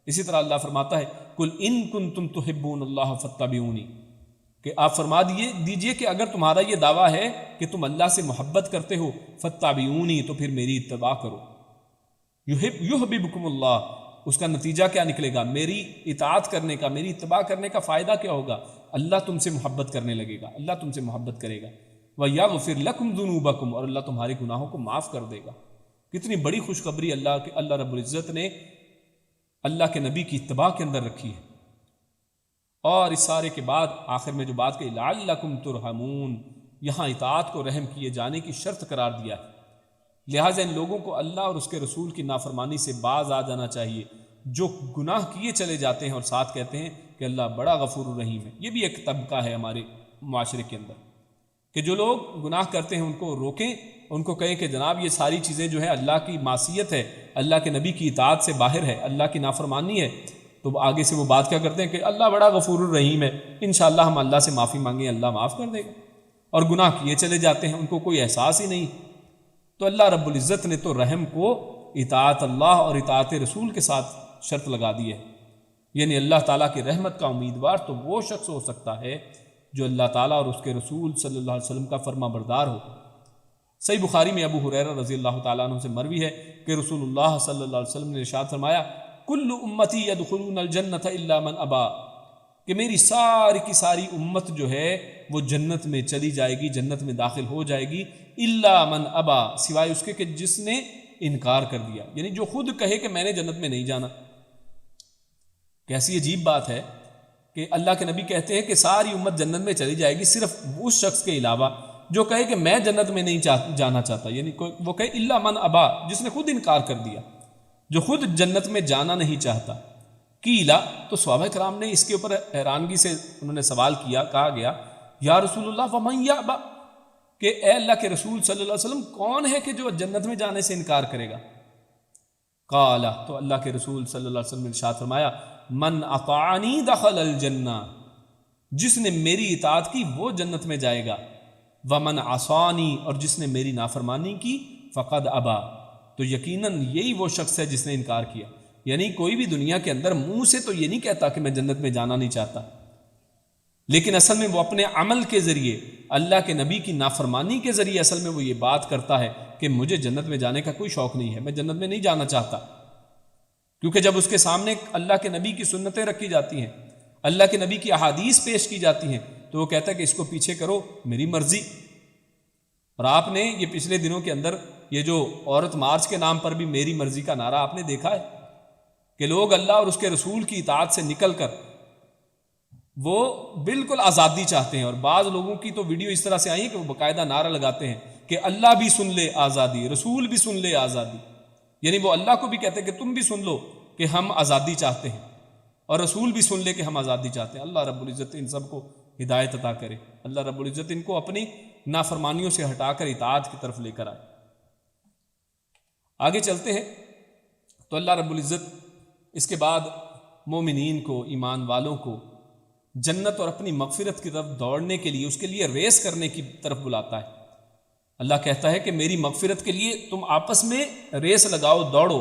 Speaker 1: اسی طرح اللہ فرماتا ہے قل ان کنتم تحبون اللہ فاتبعونی، کہ آپ فرما دیجئے کہ اگر تمہارا یہ دعویٰ ہے کہ تم اللہ سے محبت کرتے ہو، فاتبعونی، تو پھر میری اتباع کرو۔ یحببکم اللہ، اس کا نتیجہ کیا نکلے گا؟ میری اطاعت کرنے کا، میری اتباع کرنے کا فائدہ کیا ہوگا؟ اللہ تم سے محبت کرنے لگے گا، اللہ تم سے محبت کرے گا۔ وَيَغْفِرْ لَكُمْ ذُنُوبَكُمْ، اور اللہ تمہارے گناہوں کو معاف کر دے گا۔ کتنی بڑی خوشخبری اللہ رب العزت نے اللہ کے نبی کی اتباع کے اندر رکھی ہے۔ اور اس سارے کے بعد آخر میں جو بات کہی لَعَلَّكُمْ تُرْحَمُونَ، یہاں اطاعت کو رحم کیے جانے کی شرط قرار دیا ہے، لہٰذا ان لوگوں کو اللہ اور اس کے رسول کی نافرمانی سے باز آ جانا چاہیے جو گناہ کیے چلے جاتے ہیں اور ساتھ کہتے ہیں کہ اللہ بڑا غفور الرحیم ہے۔ یہ بھی ایک طبقہ ہے ہمارے معاشرے کے اندر کہ جو لوگ گناہ کرتے ہیں ان کو روکیں، ان کو کہیں کہ جناب یہ ساری چیزیں جو ہے اللہ کی معصیت ہے، اللہ کے نبی کی اطاعت سے باہر ہے، اللہ کی نافرمانی ہے، تو آگے سے وہ بات کیا کرتے ہیں کہ اللہ بڑا غفور الرحیم ہے، انشاءاللہ ہم اللہ سے معافی مانگیں اللہ معاف کر دے گا، اور گناہ کیے چلے جاتے ہیں، ان کو کوئی احساس ہی نہیں۔ تو اللہ رب العزت نے تو رحم کو اطاعت اللہ اور اطاعت رسول کے ساتھ شرط لگا دی ہے، یعنی اللہ تعالیٰ کی رحمت کا امیدوار تو وہ شخص ہو سکتا ہے جو اللہ تعالیٰ اور اس کے رسول صلی اللہ علیہ وسلم کا فرما بردار ہو۔ صحیح بخاری میں ابو ہریرہ رضی اللہ تعالیٰ عنہ سے مروی ہے کہ رسول اللہ صلی اللہ علیہ وسلم نے ارشاد فرمایا کل امتی یدخلون الجنۃ الا من ابا، کہ میری ساری کی ساری امت جو ہے وہ جنت میں چلی جائے گی، جنت میں داخل ہو جائے گی، الا من ابا، سوائے اس کے کہ جس نے انکار کر دیا، یعنی جو خود کہے کہ میں نے جنت میں نہیں جانا۔ کیسی عجیب بات ہے کہ اللہ کے نبی کہتے ہیں کہ ساری امت جنت میں چلی جائے گی صرف اس شخص کے علاوہ جو کہے کہ میں جنت میں نہیں جانا چاہتا، یعنی وہ کہے الا من ابا، جس نے خود انکار کر دیا، جو خود جنت میں جانا نہیں چاہتا۔ قیلا، تو صحابہ کرام نے اس کے اوپر حیرانگی سے انہوں نے سوال کیا، کہا گیا یا رسول اللہ فمن یابا، کہ اے اللہ کے رسول صلی اللہ علیہ وسلم کون ہے کہ جو جنت میں جانے سے انکار کرے گا؟ قال، تو اللہ کے رسول صلی اللہ علیہ وسلم نے ارشاد فرمایا من اطاعنی دخل الجنہ، جس نے میری اطاعت کی وہ جنت میں جائے گا، ومن عصانی، اور جس نے میری نافرمانی کی، فقد ابا، تو یقیناً یہی وہ شخص ہے جس نے انکار کیا۔ یعنی کوئی بھی دنیا کے اندر منہ سے تو یہ نہیں کہتا کہ میں جنت میں جانا نہیں چاہتا، لیکن اصل میں وہ اپنے عمل کے ذریعے، اللہ کے نبی کی نافرمانی کے ذریعے اصل میں وہ یہ بات کرتا ہے کہ مجھے جنت میں جانے کا کوئی شوق نہیں ہے، میں جنت میں نہیں جانا چاہتا، کیونکہ جب اس کے سامنے اللہ کے نبی کی سنتیں رکھی جاتی ہیں، اللہ کے نبی کی احادیث پیش کی جاتی ہیں، تو وہ کہتا ہے کہ اس کو پیچھے کرو، میری مرضی۔ اور آپ نے یہ پچھلے دنوں کے اندر یہ جو عورت مارچ کے نام پر بھی میری مرضی کا نعرہ آپ نے دیکھا ہے کہ لوگ اللہ اور اس کے رسول کی اطاعت سے نکل کر وہ بالکل آزادی چاہتے ہیں، اور بعض لوگوں کی تو ویڈیو اس طرح سے آئی ہے کہ وہ باقاعدہ نعرہ لگاتے ہیں کہ اللہ بھی سن لے آزادی، رسول بھی سن لے آزادی، یعنی وہ اللہ کو بھی کہتے ہیں کہ تم بھی سن لو کہ ہم آزادی چاہتے ہیں، اور رسول بھی سن لے کہ ہم آزادی چاہتے ہیں۔ اللہ رب العزت ان سب کو ہدایت عطا کرے، اللہ رب العزت ان کو اپنی نافرمانیوں سے ہٹا کر اطاعت کی طرف لے کر آئے۔ آگے چلتے ہیں تو اللہ رب العزت اس کے بعد مومنین کو، ایمان والوں کو جنت اور اپنی مغفرت کی طرف دوڑنے کے لیے، اس کے لیے ریس کرنے کی طرف بلاتا ہے۔ اللہ کہتا ہے کہ میری مغفرت کے لیے تم آپس میں ریس لگاؤ، دوڑو۔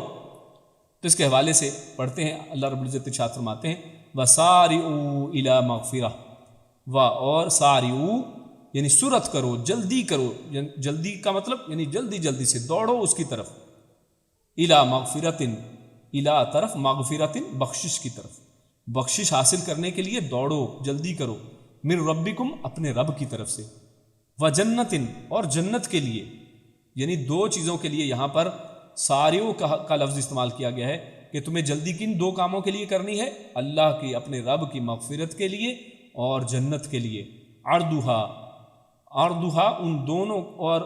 Speaker 1: تو اس کے حوالے سے پڑھتے ہیں، اللہ رب العزت ارشاد فرماتے ہیں وَسَارِعُوا إِلَى مَغْفِرَةٍ، اور سارعوا یعنی سرعت کرو، جلدی کرو، جلدی کا مطلب یعنی جلدی جلدی سے دوڑو اس کی طرف، اِلَى مَغْفِرَةٍ، اِلَى طرف، مغفرةٍ بخشش کی طرف، بخشش حاصل کرنے کے لیے دوڑو، جلدی کرو، من ربکم اپنے رب کی طرف سے، وجنت اور جنت کے لیے، یعنی دو چیزوں کے لیے یہاں پر ساریو کا لفظ استعمال کیا گیا ہے کہ تمہیں جلدی کن دو کاموں کے لیے کرنی ہے؟ اللہ کی اپنے رب کی مغفرت کے لیے اور جنت کے لیے۔ عرضھا ان دونوں، اور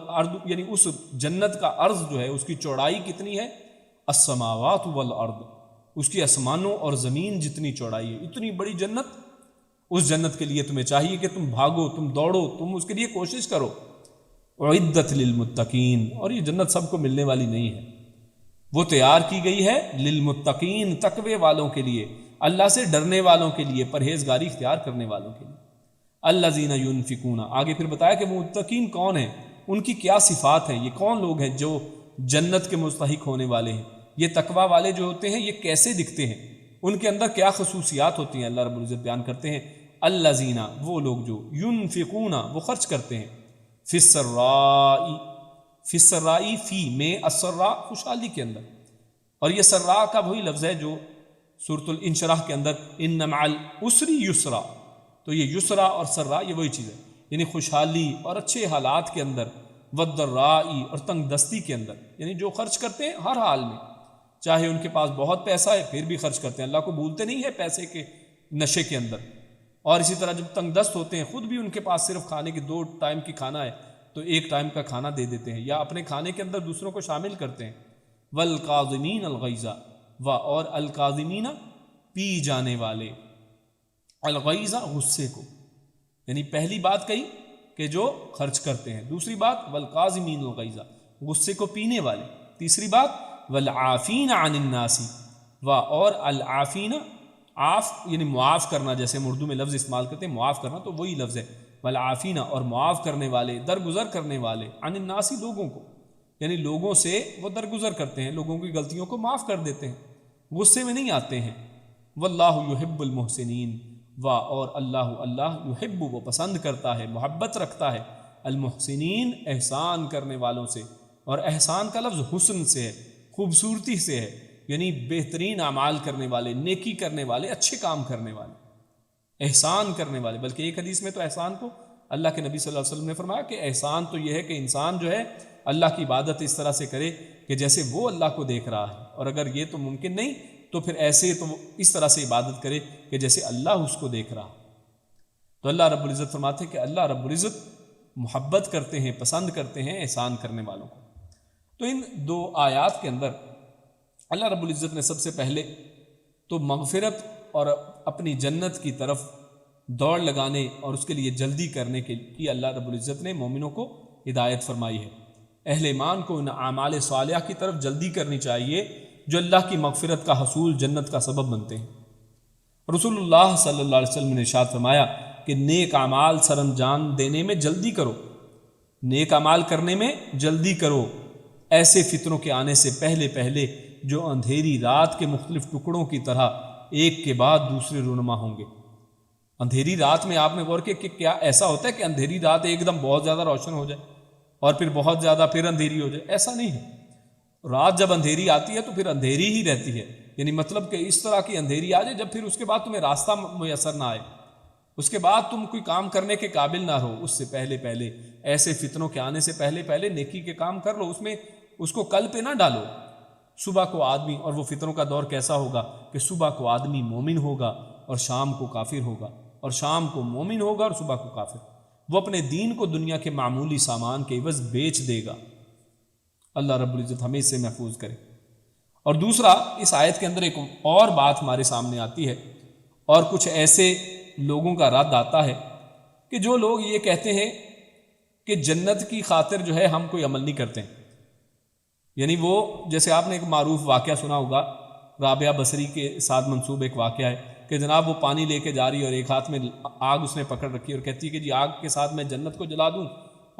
Speaker 1: یعنی اس جنت کا عرض جو ہے اس کی چوڑائی کتنی ہے؟ السماوات والارض، اس کی آسمانوں اور زمین جتنی چوڑائی ہے، اتنی بڑی جنت۔ اس جنت کے لیے تمہیں چاہیے کہ تم بھاگو، تم دوڑو، تم اس کے لیے کوشش کرو۔ اعدت للمتقین، اور یہ جنت سب کو ملنے والی نہیں ہے، وہ تیار کی گئی ہے للمتقین، تقوی والوں کے لیے، اللہ سے ڈرنے والوں کے لیے، پرہیزگاری اختیار کرنے والوں کے لیے۔ الذین ینفقون، آگے پھر بتایا کہ وہ متقین کون ہیں، ان کی کیا صفات ہیں، یہ کون لوگ ہیں جو جنت کے مستحق ہونے والے ہیں، یہ تقوی والے جو ہوتے ہیں یہ کیسے دکھتے ہیں، ان کے اندر کیا خصوصیات ہوتی ہیں۔ اللہ رب العزت بیان کرتے ہیں الذین، وہ لوگ جو ینفقون، وہ خرچ کرتے ہیں، فی السرائی، فی میں السراء خوشحالی کے اندر، اور یہ سراء کا وہی لفظ ہے جو سورۃ الانشراح کے اندر ان مع العسر یسرا، تو یہ یسرا اور سراء یہ وہی چیز ہے، یعنی خوشحالی اور اچھے حالات کے اندر، والضرائی اور تنگ دستی کے اندر، یعنی جو خرچ کرتے ہیں ہر حال میں، چاہے ان کے پاس بہت پیسہ ہے پھر بھی خرچ کرتے ہیں، اللہ کو بھولتے نہیں ہے پیسے کے نشے کے اندر۔ اور اسی طرح جب تنگ دست ہوتے ہیں، خود بھی ان کے پاس صرف کھانے کی 2 ٹائم کی کھانا ہے تو 1 ٹائم کا کھانا دے دیتے ہیں، یا اپنے کھانے کے اندر دوسروں کو شامل کرتے ہیں۔ والکاظمین الغیظ، اور الکاظمین پی جانے والے، الغیظ غصے کو، یعنی پہلی بات کہی کہ جو خرچ کرتے ہیں، دوسری بات والکاظمین الغیظ غصے کو پینے والے، تیسری بات والعافین عن الناس، اور العافین عاف یعنی معاف کرنا، جیسے ہم اردو میں لفظ استعمال کرتے ہیں معاف کرنا تو وہی لفظ ہے، والعافین اور معاف کرنے والے، درگزر کرنے والے، عن الناس لوگوں کو، یعنی لوگوں سے وہ درگزر کرتے ہیں، لوگوں کی غلطیوں کو معاف کر دیتے ہیں، غصے میں نہیں آتے ہیں۔ واللہ یحب المحسنین، اور اللہ یحب وہ پسند کرتا ہے، محبت رکھتا ہے، المحسنین احسان کرنے والوں سے، اور احسان کا لفظ حسن سے ہے، خوبصورتی سے ہے، یعنی بہترین اعمال کرنے والے، نیکی کرنے والے، اچھے کام کرنے والے، احسان کرنے والے۔ بلکہ ایک حدیث میں تو احسان کو اللہ کے نبی صلی اللہ علیہ وسلم نے فرمایا کہ احسان تو یہ ہے کہ انسان جو ہے اللہ کی عبادت اس طرح سے کرے کہ جیسے وہ اللہ کو دیکھ رہا ہے، اور اگر یہ تو ممکن نہیں تو پھر ایسے تو اس طرح سے عبادت کرے کہ جیسے اللہ اس کو دیکھ رہا۔ تو اللہ رب العزت فرماتے ہیں کہ اللہ رب العزت محبت کرتے ہیں، پسند کرتے ہیں احسان کرنے والوں کو۔ تو ان 2 آیات کے اندر اللہ رب العزت نے سب سے پہلے تو مغفرت اور اپنی جنت کی طرف دوڑ لگانے اور اس کے لیے جلدی کرنے کی اللہ رب العزت نے مومنوں کو ہدایت فرمائی ہے۔ اہل ایمان کو ان اعمال صالحہ کی طرف جلدی کرنی چاہیے جو اللہ کی مغفرت کا حصول، جنت کا سبب بنتے ہیں۔ رسول اللہ صلی اللہ علیہ وسلم نے ارشاد فرمایا کہ نیک اعمال سر انجام دینے میں جلدی کرو، نیک اعمال کرنے میں جلدی کرو، ایسے فتنوں کے آنے سے پہلے پہلے جو اندھیری رات کے مختلف ٹکڑوں کی طرح ایک کے بعد دوسرے رونما ہوں گے۔ اندھیری رات میں آپ نے غور کیا کہ کیا ایسا ہوتا ہے کہ اندھیری رات ایک دم بہت زیادہ روشن ہو جائے اور پھر بہت زیادہ پھر اندھیری ہو جائے؟ ایسا نہیں ہے، رات جب اندھیری آتی ہے تو پھر اندھیری ہی رہتی ہے، یعنی مطلب کہ اس طرح کی اندھیری آ جائے جب پھر اس کے بعد تمہیں راستہ میسر نہ آئے، اس کے بعد تم کوئی کام کرنے کے قابل نہ رہو، اس سے پہلے پہلے ایسے فتنوں کے آنے سے پہلے پہلے نیکی کے کام کر لو، اس کو کل پہ نہ ڈالو۔ صبح کو آدمی، اور وہ فتنوں کا دور کیسا ہوگا کہ صبح کو آدمی مومن ہوگا اور شام کو کافر ہوگا، اور شام کو مومن ہوگا اور صبح کو کافر، وہ اپنے دین کو دنیا کے معمولی سامان کے عوض بیچ دے گا۔ اللہ رب العزت ہمیں اس سے محفوظ کرے۔ اور دوسرا، اس آیت کے اندر ایک اور بات ہمارے سامنے آتی ہے، اور کچھ ایسے لوگوں کا رد آتا ہے کہ جو لوگ یہ کہتے ہیں کہ جنت کی خاطر جو ہے ہم کوئی عمل نہیں کرتے ہیں، یعنی وہ جیسے آپ نے ایک معروف واقعہ سنا ہوگا، رابعہ بصری کے ساتھ منسوب ایک واقعہ ہے کہ جناب وہ پانی لے کے جا رہی ہے اور ایک ہاتھ میں آگ اس نے پکڑ رکھی ہے اور کہتی ہے کہ جی آگ کے ساتھ میں جنت کو جلا دوں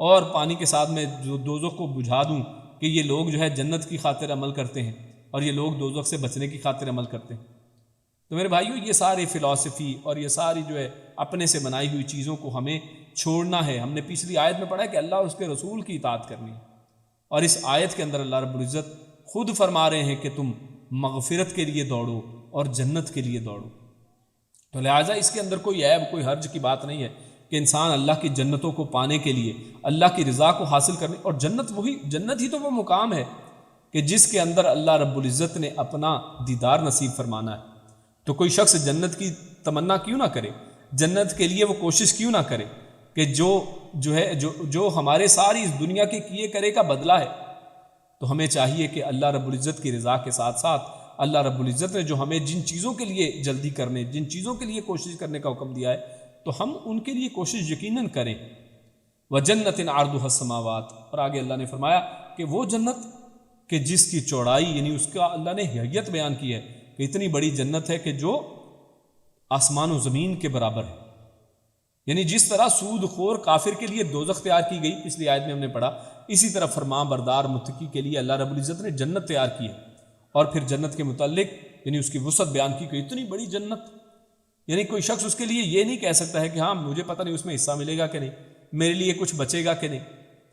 Speaker 1: اور پانی کے ساتھ میں جو دوزخ کو بجھا دوں کہ یہ لوگ جو ہے جنت کی خاطر عمل کرتے ہیں اور یہ لوگ دوزخ سے بچنے کی خاطر عمل کرتے ہیں۔ تو میرے بھائیو، یہ ساری فلسفی اور یہ ساری جو ہے اپنے سے بنائی ہوئی چیزوں کو ہمیں چھوڑنا ہے۔ ہم نے پچھلی آیت میں پڑھا ہے کہ اللہ اور اس کے رسول کی اطاعت کرنی ہے، اور اس آیت کے اندر اللہ رب العزت خود فرما رہے ہیں کہ تم مغفرت کے لیے دوڑو اور جنت کے لیے دوڑو۔ تو لہٰذا اس کے اندر کوئی عیب، کوئی حرج کی بات نہیں ہے کہ انسان اللہ کی جنتوں کو پانے کے لیے، اللہ کی رضا کو حاصل کرنے، اور جنت ہی تو وہ مقام ہے کہ جس کے اندر اللہ رب العزت نے اپنا دیدار نصیب فرمانا ہے۔ تو کوئی شخص جنت کی تمنا کیوں نہ کرے، جنت کے لیے وہ کوشش کیوں نہ کرے کہ جو ہمارے ساری اس دنیا کے کیے کرے کا بدلہ ہے۔ تو ہمیں چاہیے کہ اللہ رب العزت کی رضا کے ساتھ ساتھ اللہ رب العزت نے جو ہمیں جن چیزوں کے لیے جلدی کرنے، جن چیزوں کے لیے کوشش کرنے کا حکم دیا ہے، تو ہم ان کے لیے کوشش یقیناً کریں۔ وَجَنَّةٍ عَرْضُهَا السَّمَاوَاتُ، اور آگے اللہ نے فرمایا کہ وہ جنت کہ جس کی چوڑائی، یعنی اس کا اللہ نے حیت بیان کی ہے کہ اتنی بڑی جنت ہے کہ جو آسمان و زمین کے برابر ہے۔ یعنی جس طرح سود خور کافر کے لیے دوزخ تیار کی گئی، پچھلی آیت میں ہم نے پڑھا، اسی طرح فرمان بردار متقی کے لیے اللہ رب العزت نے جنت تیار کی ہے۔ اور پھر جنت کے متعلق یعنی اس کی وسعت بیان کی کہ اتنی بڑی جنت، یعنی کوئی شخص اس کے لیے یہ نہیں کہہ سکتا ہے کہ ہاں مجھے پتہ نہیں اس میں حصہ ملے گا کہ نہیں، میرے لیے کچھ بچے گا کہ نہیں۔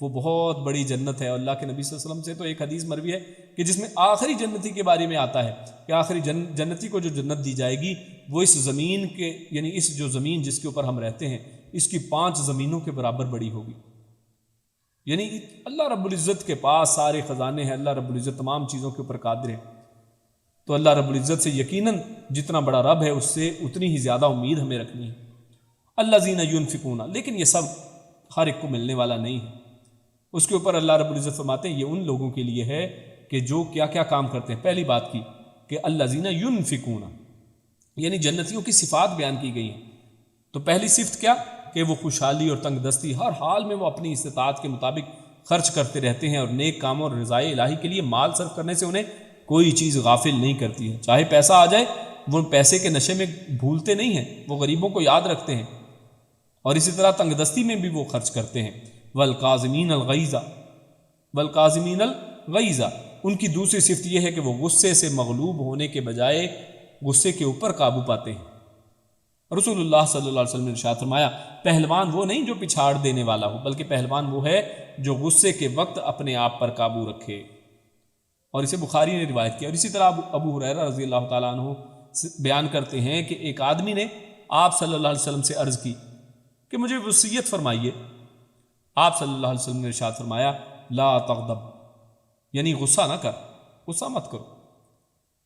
Speaker 1: وہ بہت بڑی جنت ہے۔ اللہ کے نبی صلی اللہ علیہ وسلم سے تو ایک حدیث مروی ہے کہ جس میں آخری جنتی کے بارے میں آتا ہے کہ آخری جنتی کو جو جنت دی جائے گی وہ اس زمین کے، یعنی اس جو زمین جس کے اوپر ہم رہتے ہیں، اس کی 5 زمینوں کے برابر بڑی ہوگی۔ یعنی اللہ رب العزت کے پاس سارے خزانے ہیں، اللہ رب العزت تمام چیزوں کے اوپر قادر ہے۔ تو اللہ رب العزت سے یقیناً جتنا بڑا رب ہے اس سے اتنی ہی زیادہ امید ہمیں رکھنی ہے۔ الذین ینفقون، لیکن یہ سب ہر ایک کو ملنے والا نہیں ہے۔ اس کے اوپر اللہ رب العزت فرماتے ہیں یہ ان لوگوں کے لیے ہے کہ جو کیا کیا کام کرتے ہیں۔ پہلی بات کی کہ الذین ینفقون، یعنی جنتیوں کی صفات بیان کی گئی ہیں۔ تو پہلی صفت کیا کہ وہ خوشحالی اور تنگ دستی ہر حال میں وہ اپنی استطاعت کے مطابق خرچ کرتے رہتے ہیں، اور نیک کاموں اور رضائے الہی کے لیے مال صرف کرنے سے انہیں کوئی چیز غافل نہیں کرتی ہے۔ چاہے پیسہ آ جائے وہ پیسے کے نشے میں بھولتے نہیں ہیں، وہ غریبوں کو یاد رکھتے ہیں، اور اسی طرح تنگ دستی میں بھی وہ خرچ کرتے ہیں۔ والکاظمین الغیظ، والکاظمین الغیظ، ان کی دوسری صفت یہ ہے کہ وہ غصے سے مغلوب ہونے کے بجائے غصے کے اوپر قابو پاتے ہیں۔ رسول اللہ صلی اللہ علیہ وسلم نے ارشاد فرمایا پہلوان وہ نہیں جو پچھاڑ دینے والا ہو، بلکہ پہلوان وہ ہے جو غصے کے وقت اپنے آپ پر قابو رکھے، اور اسے بخاری نے روایت کیا۔ اور اسی طرح ابو ہریرہ رضی اللہ تعالیٰ عنہ بیان کرتے ہیں کہ ایک آدمی نے آپ صلی اللہ علیہ وسلم سے عرض کی کہ مجھے وصیت فرمائیے۔ آپ صلی اللہ علیہ وسلم نے ارشاد فرمایا لا تغضب، یعنی غصہ نہ کر، غصہ مت کرو۔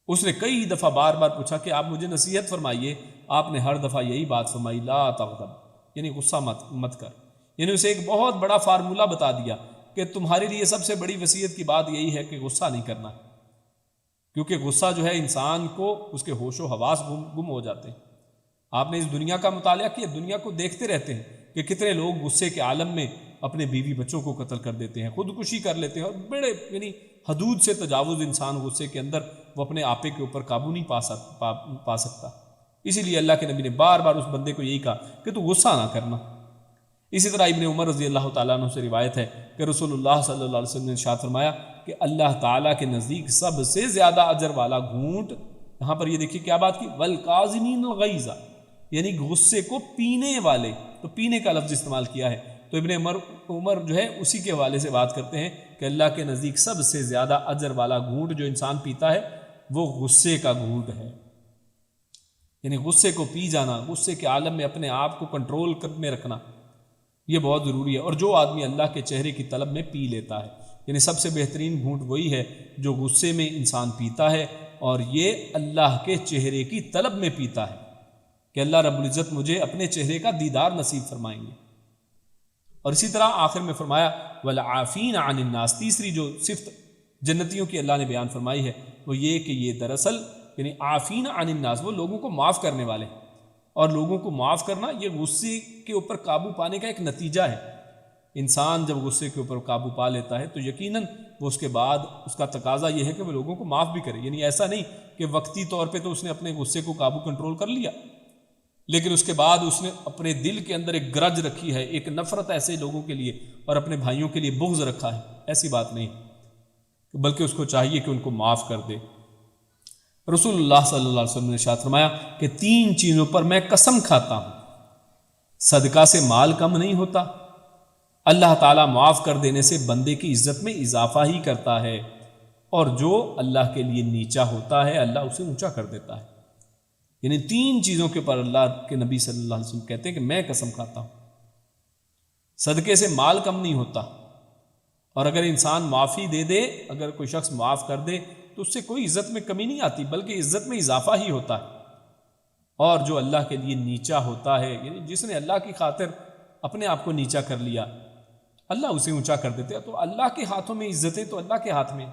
Speaker 1: اس نے کئی دفعہ بار بار پوچھا کہ آپ مجھے نصیحت فرمائیے، آپ نے ہر دفعہ یہی بات فرمائی لا تغضب، یعنی غصہ مت کر۔ یعنی اسے ایک بہت بڑا فارمولہ بتا دیا کہ تمہارے لیے سب سے بڑی وصیت کی بات یہی ہے کہ غصہ نہیں کرنا، کیونکہ غصہ جو ہے انسان کو اس کے ہوش و حواس گم ہو جاتے ہیں۔ آپ نے اس دنیا کا مطالعہ کیا، دنیا کو دیکھتے رہتے ہیں کہ کتنے لوگ غصے کے عالم میں اپنے بیوی بچوں کو قتل کر دیتے ہیں، خودکشی کر لیتے ہیں، اور بڑے یعنی حدود سے تجاوز انسان غصے کے اندر وہ اپنے آپے کے اوپر قابو نہیں پا سکتا۔ اسی لیے اللہ کے نبی نے بار بار اس بندے کو یہی کہا کہ تو غصہ نہ کرنا۔ اسی طرح ابن عمر رضی اللہ تعالیٰ عنہ سے روایت ہے کہ رسول اللہ صلی اللہ علیہ وسلم نے ارشاد فرمایا کہ اللہ تعالیٰ کے نزدیک سب سے زیادہ اجر والا گھونٹ، یہاں پر یہ دیکھیے کیا بات کی، والکاظمین الغیظ، یعنی غصے کو پینے والے، تو پینے کا لفظ استعمال کیا ہے۔ تو ابن عمر جو ہے اسی کے حوالے سے بات کرتے ہیں کہ اللہ کے نزدیک سب سے زیادہ اجر والا گھونٹ جو انسان پیتا ہے وہ غصے کا گھونٹ ہے، یعنی غصے کو پی جانا، غصے کے عالم میں اپنے آپ کو کنٹرول میں رکھنا، یہ بہت ضروری ہے۔ اور جو آدمی اللہ کے چہرے کی طلب میں پی لیتا ہے، یعنی سب سے بہترین گھونٹ وہی ہے جو غصے میں انسان پیتا ہے، اور یہ اللہ کے چہرے کی طلب میں پیتا ہے کہ اللہ رب العزت مجھے اپنے چہرے کا دیدار نصیب فرمائیں گے۔ اور اسی طرح آخر میں فرمایا والعافین عن الناس، تیسری جو صفت جنتیوں کی اللہ نے بیان فرمائی ہے وہ یہ کہ یہ دراصل یعنی عافین عن الناس، وہ لوگوں کو معاف کرنے والے ہیں، اور لوگوں کو معاف کرنا یہ غصے کے اوپر قابو پانے کا ایک نتیجہ ہے۔ انسان جب غصے کے اوپر قابو پا لیتا ہے تو یقیناً وہ اس کے بعد اس کا تقاضا یہ ہے کہ وہ لوگوں کو معاف بھی کرے، یعنی ایسا نہیں کہ وقتی طور پہ تو اس نے اپنے غصے کو قابو کنٹرول کر لیا، لیکن اس کے بعد اس نے اپنے دل کے اندر ایک گرج رکھی ہے، ایک نفرت ایسے لوگوں کے لیے اور اپنے بھائیوں کے لیے بغض رکھا ہے۔ ایسی بات نہیں، بلکہ اس کو چاہیے کہ ان کو معاف کر دے۔ رسول اللہ صلی اللہ علیہ وسلم نے ارشاد فرمایا کہ 3 چیزوں پر میں قسم کھاتا ہوں، صدقہ سے مال کم نہیں ہوتا، اللہ تعالیٰ معاف کر دینے سے بندے کی عزت میں اضافہ ہی کرتا ہے، اور جو اللہ کے لیے نیچا ہوتا ہے اللہ اسے اونچا کر دیتا ہے۔ یعنی 3 چیزوں کے پر اللہ کے نبی صلی اللہ علیہ وسلم کہتے ہیں کہ میں قسم کھاتا ہوں، صدقے سے مال کم نہیں ہوتا، اور اگر انسان معافی دے دے، اگر کوئی شخص معاف کر دے تو اس سے کوئی عزت میں کمی نہیں آتی بلکہ عزت میں اضافہ ہی ہوتا ہے، اور جو اللہ کے لیے نیچا ہوتا ہے، یعنی جس نے اللہ کی خاطر اپنے آپ کو نیچا کر لیا، اللہ اسے اونچا کر دیتے ہیں۔ تو اللہ کے ہاتھوں میں عزتیں تو اللہ کے ہاتھ میں،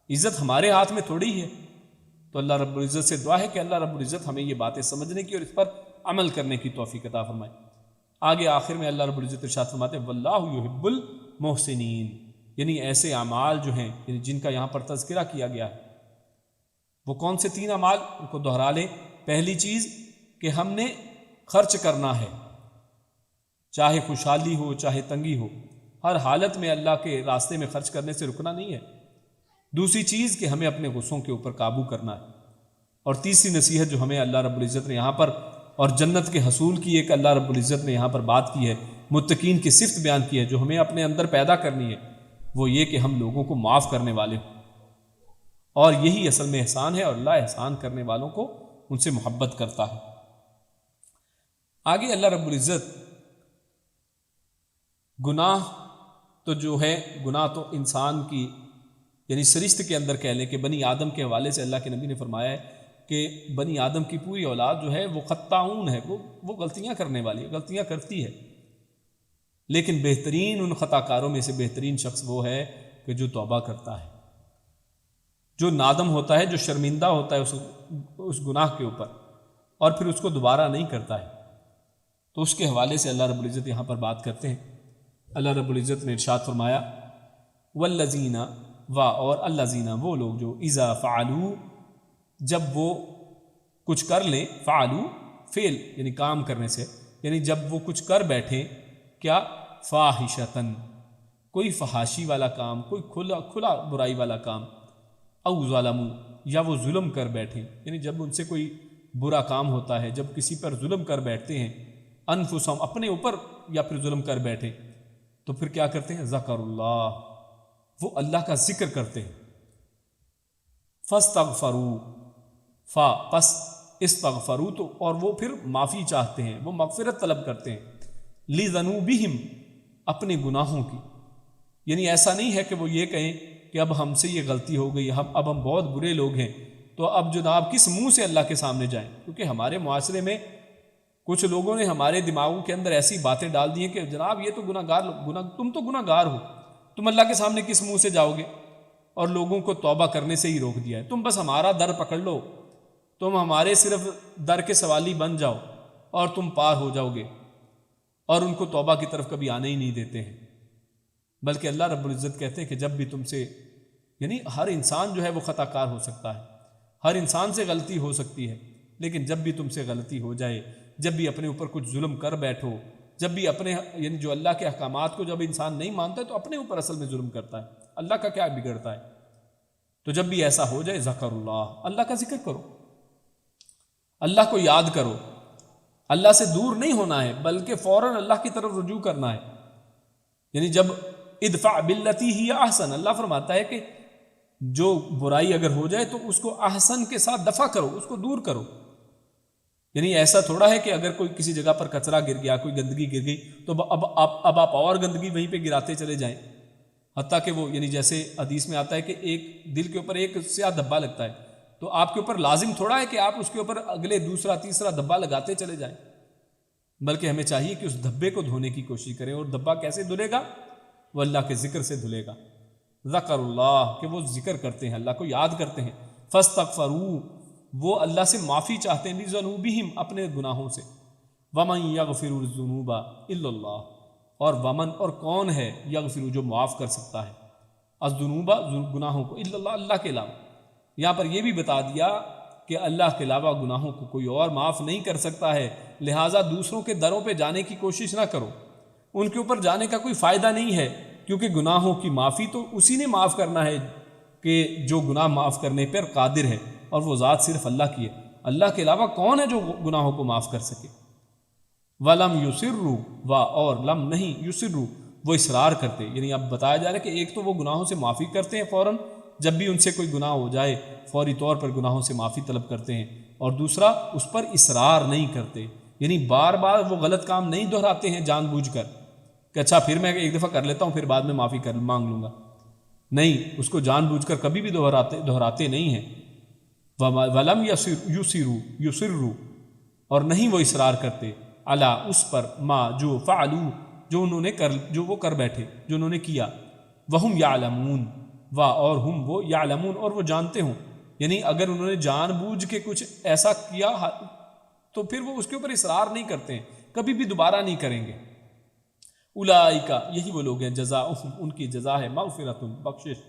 Speaker 1: عزت ہمارے ہاتھ میں تھوڑی ہے۔ تو اللہ رب العزت سے دعا ہے کہ اللہ رب العزت ہمیں یہ باتیں سمجھنے کی اور اس پر عمل کرنے کی توفیق عطا فرمائے۔ آگے آخر میں اللہ رب العزت ارشاد فرماتے ہیں واللہ یحب المحسنین، یعنی ایسے اعمال جو ہیں، یعنی جن کا یہاں پر تذکرہ کیا گیا ہے، وہ کون سے 3 اعمال، ان کو دہرا لیں۔ پہلی چیز کہ ہم نے خرچ کرنا ہے، چاہے خوشحالی ہو چاہے تنگی ہو، ہر حالت میں اللہ کے راستے میں خرچ کرنے سے رکنا نہیں ہے۔ دوسری چیز کہ ہمیں اپنے غصوں کے اوپر قابو کرنا ہے، اور تیسری نصیحت جو ہمیں اللہ رب العزت نے یہاں پر اور جنت کے حصول کی ایک اللہ رب العزت نے یہاں پر بات کی ہے، متقین کی صفت بیان کی ہے جو ہمیں اپنے اندر پیدا کرنی ہے، وہ یہ کہ ہم لوگوں کو معاف کرنے والے ہوں، اور یہی اصل میں احسان ہے، اور اللہ احسان کرنے والوں کو ان سے محبت کرتا ہے۔ آگے اللہ رب العزت گناہ تو جو ہے، گناہ تو انسان کی یعنی سرشت کے اندر کہہ لیں کہ بنی آدم کے حوالے سے اللہ کے نبی نے فرمایا ہے کہ بنی آدم کی پوری اولاد جو ہے وہ خطاؤن ہے، وہ غلطیاں کرنے والی ہے، غلطیاں کرتی ہے، لیکن بہترین ان خطا کاروں میں سے بہترین شخص وہ ہے کہ جو توبہ کرتا ہے، جو نادم ہوتا ہے، جو شرمندہ ہوتا ہے اس گناہ کے اوپر، اور پھر اس کو دوبارہ نہیں کرتا ہے۔ تو اس کے حوالے سے اللہ رب العزت یہاں پر بات کرتے ہیں۔ اللہ رب العزت نے ارشاد فرمایا والذین، اور الذین، وہ لوگ جو اذا فعلوا، جب وہ کچھ کر لیں، فعلوا فعل یعنی کام کرنے سے، یعنی جب وہ کچھ کر بیٹھیں، کیا، فاحشتن، کوئی فحاشی والا کام، کوئی کھلا برائی والا کام، او ظلموا، یا وہ ظلم کر بیٹھیں، یعنی جب ان سے کوئی برا کام ہوتا ہے، جب کسی پر ظلم کر بیٹھتے ہیں، انفسہم، اپنے اوپر، یا پھر ظلم کر بیٹھیں، تو پھر کیا کرتے ہیں، ذکر اللہ، وہ اللہ کا ذکر کرتے ہیں، فاستغفروا، پس استغفروا، تو اور وہ پھر معافی چاہتے ہیں، وہ مغفرت طلب کرتے ہیں، لذنوبہم، اپنے گناہوں کی، یعنی ایسا نہیں ہے کہ وہ یہ کہیں کہ اب ہم سے یہ غلطی ہو گئی، اب ہم بہت برے لوگ ہیں، تو اب جناب کس منہ سے اللہ کے سامنے جائیں، کیونکہ ہمارے معاشرے میں کچھ لوگوں نے ہمارے دماغوں کے اندر ایسی باتیں ڈال دی ہیں کہ جناب یہ تو تم تو گناہ گار ہو، تم اللہ کے سامنے کس منہ سے جاؤ گے، اور لوگوں کو توبہ کرنے سے ہی روک دیا ہے، تم بس ہمارا در پکڑ لو، تم ہمارے صرف در کے سوالی بن جاؤ اور تم پار ہو جاؤ گے، اور ان کو توبہ کی طرف کبھی آنے ہی نہیں دیتے ہیں۔ بلکہ اللہ رب العزت کہتے ہیں کہ جب بھی تم سے، یعنی ہر انسان جو ہے وہ خطا کار ہو سکتا ہے، ہر انسان سے غلطی ہو سکتی ہے، لیکن جب بھی تم سے غلطی ہو جائے، جب بھی اپنے اوپر کچھ ظلم کر بیٹھو، جب بھی اپنے یعنی جو اللہ کے احکامات کو جب انسان نہیں مانتا ہے تو اپنے اوپر اصل میں ظلم کرتا ہے، اللہ کا کیا بگڑتا ہے، تو جب بھی ایسا ہو جائے، ذکر اللہ، اللہ کا ذکر کرو، اللہ کو یاد کرو، اللہ سے دور نہیں ہونا ہے بلکہ فوراً اللہ کی طرف رجوع کرنا ہے۔ یعنی جب ادفع باللتی ہی احسن، اللہ فرماتا ہے کہ جو برائی اگر ہو جائے تو اس کو احسن کے ساتھ دفع کرو، اس کو دور کرو۔ یعنی ایسا تھوڑا ہے کہ اگر کوئی کسی جگہ پر کچرا گر گیا، کوئی گندگی گر گئی، تو اب آپ اور گندگی وہیں پہ گراتے چلے جائیں، حتیٰ کہ وہ یعنی جیسے حدیث میں آتا ہے کہ ایک دل کے اوپر ایک سیاہ دھبا لگتا ہے، تو آپ کے اوپر لازم تھوڑا ہے کہ آپ اس کے اوپر اگلے دوسرا تیسرا دھبا لگاتے چلے جائیں، بلکہ ہمیں چاہیے کہ اس دھبے کو دھونے کی کوشش کریں، اور دھبا کیسے دھلے گا، وہ اللہ کے ذکر سے دھلے گا، ذکر اللہ، کہ وہ ذکر کرتے ہیں، اللہ کو یاد کرتے ہیں، فاستغفروا، وہ اللہ سے معافی چاہتے ہیں، لذنوبہم، اپنے گناہوں سے، ومن یغفر الذنوب الا اللہ، اور ومن، اور کون ہے، یغفر، جو معاف کر سکتا ہے، الذنوب، گناہوں کو، الا اللہ، اللہ کے علاوہ، یہاں پر یہ بھی بتا دیا کہ اللہ کے علاوہ گناہوں کو کوئی اور معاف نہیں کر سکتا ہے، لہٰذا دوسروں کے دروں پہ جانے کی کوشش نہ کرو، ان کے اوپر جانے کا کوئی فائدہ نہیں ہے، کیونکہ گناہوں کی معافی تو اسی نے معاف کرنا ہے کہ جو گناہ معاف کرنے پر قادر ہے، اور وہ ذات صرف اللہ کی ہے۔ اللہ کے علاوہ کون ہے جو گناہوں کو معاف کر سکے؟ وَلَمْ يُصِرُّوا و اور لم نہیں یسروا وہ اصرار کرتے، یعنی اب بتایا جا رہا ہے کہ ایک تو وہ گناہوں سے معافی کرتے ہیں فوراً، جب بھی ان سے کوئی گناہ ہو جائے فوری طور پر گناہوں سے معافی طلب کرتے ہیں، اور دوسرا اس پر اصرار نہیں کرتے، یعنی بار بار وہ غلط کام نہیں دہراتے ہیں جان بوجھ کر کہ اچھا پھر میں ایک دفعہ کر لیتا ہوں پھر بعد میں معافی مانگ لوں گا، نہیں، اس کو جان بوجھ کر کبھی بھی دہراتے نہیں ہیں۔ وَلَمْ يُصِرُّوا اور نہیں وہ اصرار کرتے، علی اس پر، ما جو فعلوا جو وہ کر بیٹھے، جو انہوں نے کیا، وَهُمْ يَعْلَمُونَ اور ہم وہ یعلمون اور وہ جانتے ہوں، یعنی اگر انہوں نے جان بوجھ کے کچھ ایسا کیا تو پھر وہ اس کے اوپر اصرار نہیں کرتے ہیں، کبھی بھی دوبارہ نہیں کریں گے۔ اولئک یہی وہ لوگ ہیں، جزاؤہم ان کی جزا ہے، مغفرۃ بخشش،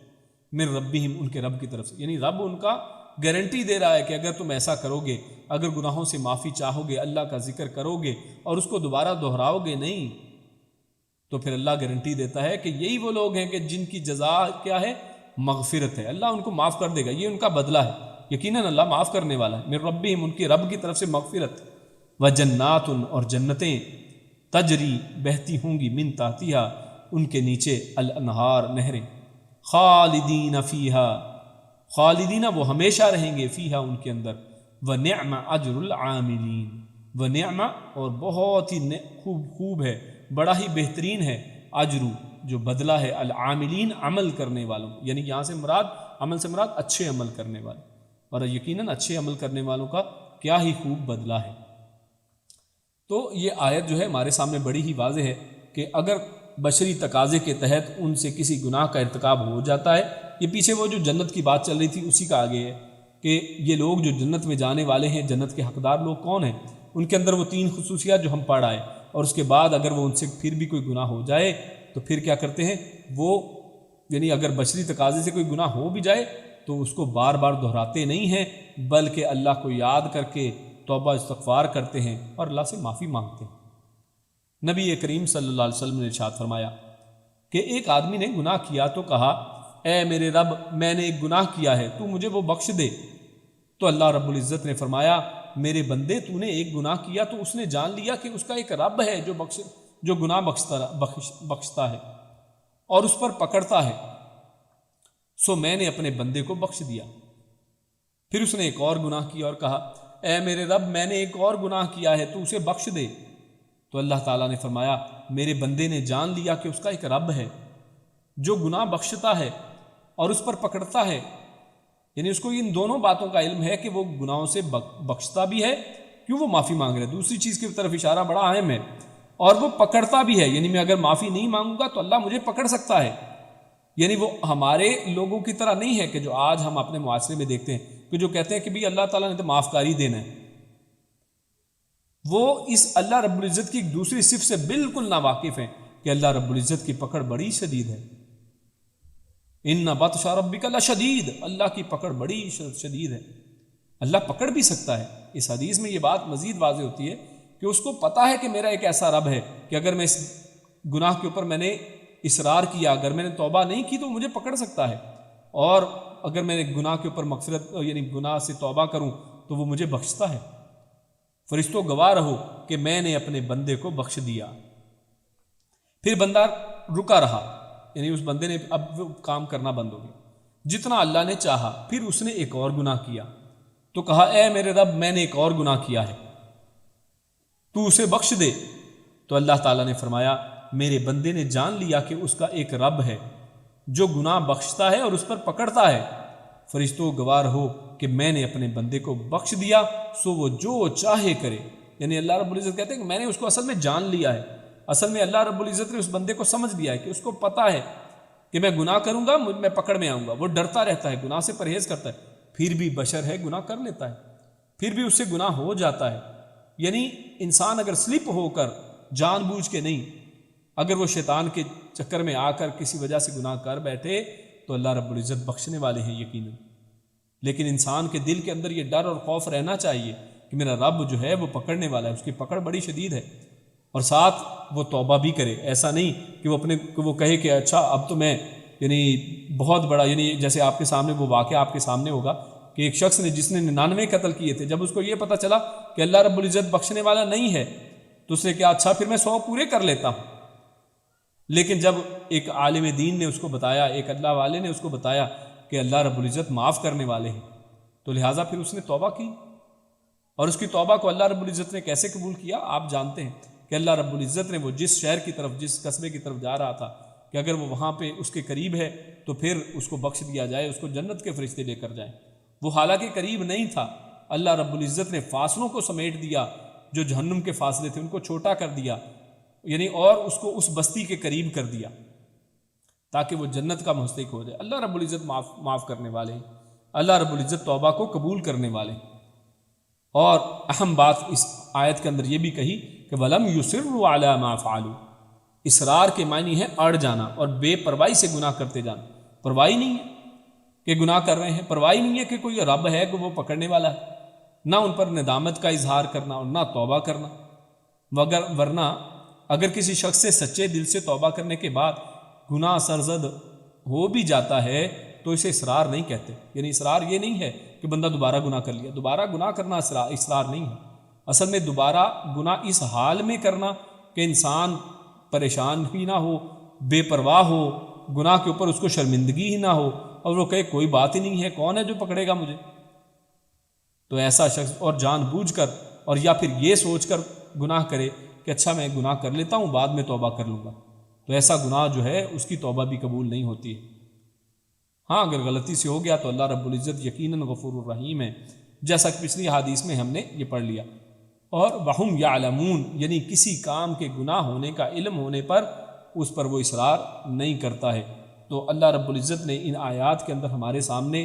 Speaker 1: من ربہم ان کے رب کی طرف سے، یعنی رب ان کا گارنٹی دے رہا ہے کہ اگر تم ایسا کرو گے، اگر گناہوں سے معافی چاہو گے، اللہ کا ذکر کرو گے اور اس کو دوبارہ دہراؤ گے نہیں، تو پھر اللہ گارنٹی دیتا ہے کہ یہی وہ لوگ ہیں کہ جن کی جزا کیا ہے؟ مغفرت ہے، اللہ ان کو معاف کر دے گا، یہ ان کا بدلہ ہے، یقیناً اللہ معاف کرنے والا ہے۔ من ربہم ان کی رب کی طرف سے مغفرت، وجنات اور جنتیں، تجری بہتی ہوں گی، من تحتہا ان کے نیچے، الانہار نہریں، خالدین فیہا خالدین وہ ہمیشہ رہیں گے، فیہا ان کے اندر، ونعم اجر العاملین ونعم اور بہت ہی خوب ہے، بڑا ہی بہترین ہے، اجرو جو بدلہ ہے، العاملین عمل کرنے والوں، یعنی یہاں سے مراد عمل سے مراد اچھے عمل کرنے والے، اور یقیناً اچھے عمل کرنے والوں کا کیا ہی خوب بدلہ ہے۔ تو یہ آیت جو ہے ہمارے سامنے بڑی ہی واضح ہے کہ اگر بشری تقاضے کے تحت ان سے کسی گناہ کا ارتکاب ہو جاتا ہے، یہ پیچھے وہ جو جنت کی بات چل رہی تھی اسی کا آگے ہے کہ یہ لوگ جو جنت میں جانے والے ہیں، جنت کے حقدار لوگ کون ہیں، ان کے اندر وہ 3 خصوصیات جو ہم پڑھ آئے، اور اس کے بعد اگر وہ ان سے پھر بھی کوئی گناہ ہو جائے تو پھر کیا کرتے ہیں وہ، یعنی اگر بشری تقاضے سے کوئی گناہ ہو بھی جائے تو اس کو بار بار دہراتے نہیں ہیں، بلکہ اللہ کو یاد کر کے توبہ استغفار کرتے ہیں اور اللہ سے معافی مانگتے ہیں۔ نبی کریم صلی اللہ علیہ وسلم نے ارشاد فرمایا کہ ایک آدمی نے گناہ کیا تو کہا، اے میرے رب میں نے ایک گناہ کیا ہے، تو مجھے وہ بخش دے۔ تو اللہ رب العزت نے فرمایا، میرے بندے تو نے ایک گناہ کیا تو اس نے جان لیا کہ اس کا ایک رب ہے جو گناہ بخشتا ہے اور اس پر پکڑتا ہے، سو میں نے اپنے بندے کو بخش دیا۔ پھر اس نے ایک اور گناہ کیا اور کہا، اے میرے رب میں نے ایک اور گناہ کیا ہے تو اسے بخش دے۔ تو اللہ تعالیٰ نے فرمایا، میرے بندے نے جان لیا کہ اس کا ایک رب ہے جو گناہ بخشتا ہے اور اس پر پکڑتا ہے، یعنی اس کو ان دونوں باتوں کا علم ہے کہ وہ گناہوں سے بخشتا بھی ہے، کیوں وہ معافی مانگ رہے، دوسری چیز کی طرف اشارہ بڑا اہم ہے، اور وہ پکڑتا بھی ہے، یعنی میں اگر معافی نہیں مانگوں گا تو اللہ مجھے پکڑ سکتا ہے، یعنی وہ ہمارے لوگوں کی طرح نہیں ہے کہ جو آج ہم اپنے معاشرے میں دیکھتے ہیں کہ جو کہتے ہیں کہ بھی اللہ تعالیٰ نے تو معاف کاری دینا ہے، وہ اس اللہ رب العزت کی ایک دوسری صفت سے بالکل ناواقف ہیں کہ اللہ رب العزت کی پکڑ بڑی شدید ہے۔ ان بطش ربک لشدید، اللہ کی پکڑ بڑی شدید ہے، اللہ پکڑ بھی سکتا ہے۔ اس حدیث میں یہ بات مزید واضح ہوتی ہے کہ اس کو پتہ ہے کہ میرا ایک ایسا رب ہے کہ اگر میں اس گناہ کے اوپر میں نے اصرار کیا، اگر میں نے توبہ نہیں کی تو مجھے پکڑ سکتا ہے، اور اگر میں نے گناہ کے اوپر مغفرت یعنی گناہ سے توبہ کروں تو وہ مجھے بخشتا ہے۔ فرشتوں گواہ رہو کہ میں نے اپنے بندے کو بخش دیا۔ پھر بندہ رکا رہا، یعنی اس بندے نے اب وہ کام کرنا بند ہو گیا، جتنا اللہ نے چاہا۔ پھر اس نے ایک اور گناہ کیا تو کہا، اے میرے رب میں نے ایک اور گناہ کیا ہے تو اسے بخش دے۔ تو اللہ تعالیٰ نے فرمایا، میرے بندے نے جان لیا کہ اس کا ایک رب ہے جو گناہ بخشتا ہے اور اس پر پکڑتا ہے، فرشتوں گواہ رہو کہ میں نے اپنے بندے کو بخش دیا، سو وہ جو چاہے کرے۔ یعنی اللہ رب العزت کہتے ہیں کہ میں نے اس کو اصل میں جان لیا ہے، اصل میں اللہ رب العزت نے اس بندے کو سمجھ لیا ہے کہ اس کو پتہ ہے کہ میں گناہ کروں گا میں پکڑ میں آؤں گا، وہ ڈرتا رہتا ہے، گناہ سے پرہیز کرتا ہے، پھر بھی بشر ہے گناہ کر لیتا ہے، پھر بھی اس سے گناہ ہو جاتا ہے۔ یعنی انسان اگر سلپ ہو کر جان بوجھ کے نہیں، اگر وہ شیطان کے چکر میں آ کر کسی وجہ سے گناہ کر بیٹھے تو اللہ رب العزت بخشنے والے ہیں یقیناً، لیکن انسان کے دل کے اندر یہ ڈر اور خوف رہنا چاہیے کہ میرا رب جو ہے وہ پکڑنے والا ہے، اس کی پکڑ بڑی شدید ہے، اور ساتھ وہ توبہ بھی کرے۔ ایسا نہیں کہ وہ کہے کہ اچھا اب تو میں یعنی بہت بڑا، یعنی جیسے آپ کے سامنے وہ واقعہ آپ کے سامنے ہوگا کہ ایک شخص نے جس نے 99 قتل کیے تھے، جب اس کو یہ پتہ چلا کہ اللہ رب العزت بخشنے والا نہیں ہے تو اس نے کہا اچھا پھر میں 100 پورے کر لیتا ہوں۔ لیکن جب ایک عالم دین نے اس کو بتایا، ایک اللہ والے نے اس کو بتایا کہ اللہ رب العزت معاف کرنے والے ہیں، تو لہٰذا پھر اس نے توبہ کی، اور اس کی توبہ کو اللہ رب العزت نے کیسے قبول کیا آپ جانتے ہیں کہ اللہ رب العزت نے وہ جس شہر کی طرف، جس قصبے کی طرف جا رہا تھا کہ اگر وہ وہاں پہ اس کے قریب ہے تو پھر اس کو بخش دیا جائے، اس کو جنت کے فرشتے لے کر جائیں، وہ حالانکہ قریب نہیں تھا، اللہ رب العزت نے فاصلوں کو سمیٹ دیا، جو جہنم کے فاصلے تھے ان کو چھوٹا کر دیا، یعنی اور اس کو اس بستی کے قریب کر دیا تاکہ وہ جنت کا مستحق ہو جائے۔ اللہ رب العزت معاف کرنے والے ہیں، اللہ رب العزت توبہ کو قبول کرنے والے ہیں۔ اور اہم بات اس آیت کے اندر یہ بھی کہی کہ وَلَمْ يُصِرُّوا عَلَى مَا فَعَلُوا، اصرار کے معنی ہے اڑ جانا اور بے پرواہی سے گناہ کرتے جانا۔ پرواہی نہیں ہے کہ گناہ کر رہے ہیں، پرواہی نہیں ہے کہ کوئی رب ہے کہ وہ پکڑنے والا ہے، نہ ان پر ندامت کا اظہار کرنا اور نہ توبہ کرنا۔ ورنہ اگر کسی شخص سے سچے دل سے توبہ کرنے کے بعد گناہ سرزد ہو بھی جاتا ہے تو اسے اصرار نہیں کہتے، یعنی اصرار یہ نہیں ہے کہ بندہ دوبارہ گناہ کر لیا، دوبارہ گناہ کرنا اصرار نہیں ہے۔ اصل میں دوبارہ گناہ اس حال میں کرنا کہ انسان پریشان ہی نہ ہو، بے پرواہ ہو، گناہ کے اوپر اس کو شرمندگی ہی نہ ہو، اور وہ کہے کوئی بات ہی نہیں ہے، کون ہے جو پکڑے گا مجھے، تو ایسا شخص اور جان بوجھ کر اور یا پھر یہ سوچ کر گناہ کرے کہ اچھا میں گناہ کر لیتا ہوں بعد میں توبہ کر لوں گا، تو ایسا گناہ جو ہے اس کی توبہ بھی قبول نہیں ہوتی ہے۔ ہاں اگر غلطی سے ہو گیا تو اللہ رب العزت یقیناً غفور الرحیم ہے، جیسا کہ پچھلی حدیث میں ہم نے یہ پڑھ لیا۔ اور وَهُمْ يَعْلَمُونَ، یعنی کسی کام کے گناہ ہونے کا علم ہونے پر اس پر وہ اصرار نہیں کرتا ہے۔ تو اللہ رب العزت نے ان آیات کے اندر ہمارے سامنے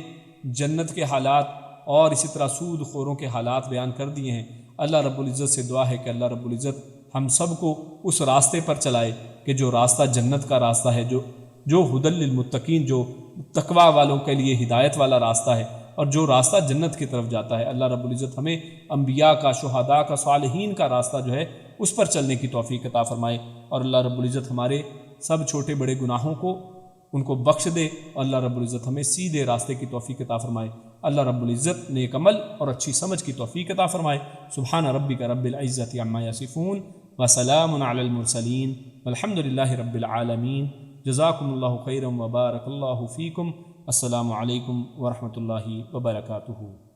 Speaker 1: جنت کے حالات اور اسی طرح سود خوروں کے حالات بیان کر دیے ہیں۔ اللہ رب العزت سے دعا ہے کہ اللہ رب العزت ہم سب کو اس راستے پر چلائے کہ جو راستہ جنت کا راستہ ہے، جو ہدی للمتقین، جو تقوی والوں کے لیے ہدایت والا راستہ ہے، اور جو راستہ جنت کی طرف جاتا ہے۔ اللہ رب العزت ہمیں انبیاء کا، شہداء کا، صالحین کا راستہ جو ہے اس پر چلنے کی توفیق عطا فرمائے، اور اللہ رب العزت ہمارے سب چھوٹے بڑے گناہوں کو ان کو بخش دے، اور اللہ رب العزت ہمیں سیدھے راستے کی توفیق عطا فرمائے۔ اللہ رب العزت نیک عمل اور اچھی سمجھ کی توفیق عطا فرمائے۔ سبحان ربک رب العزت عما یصفون وسلام علی المرسلین والحمد للہ رب العالمین۔ جزاکم اللہ خیرا وبارک اللہ فیکم۔ السلام علیکم ورحمۃ اللہ وبرکاتہ۔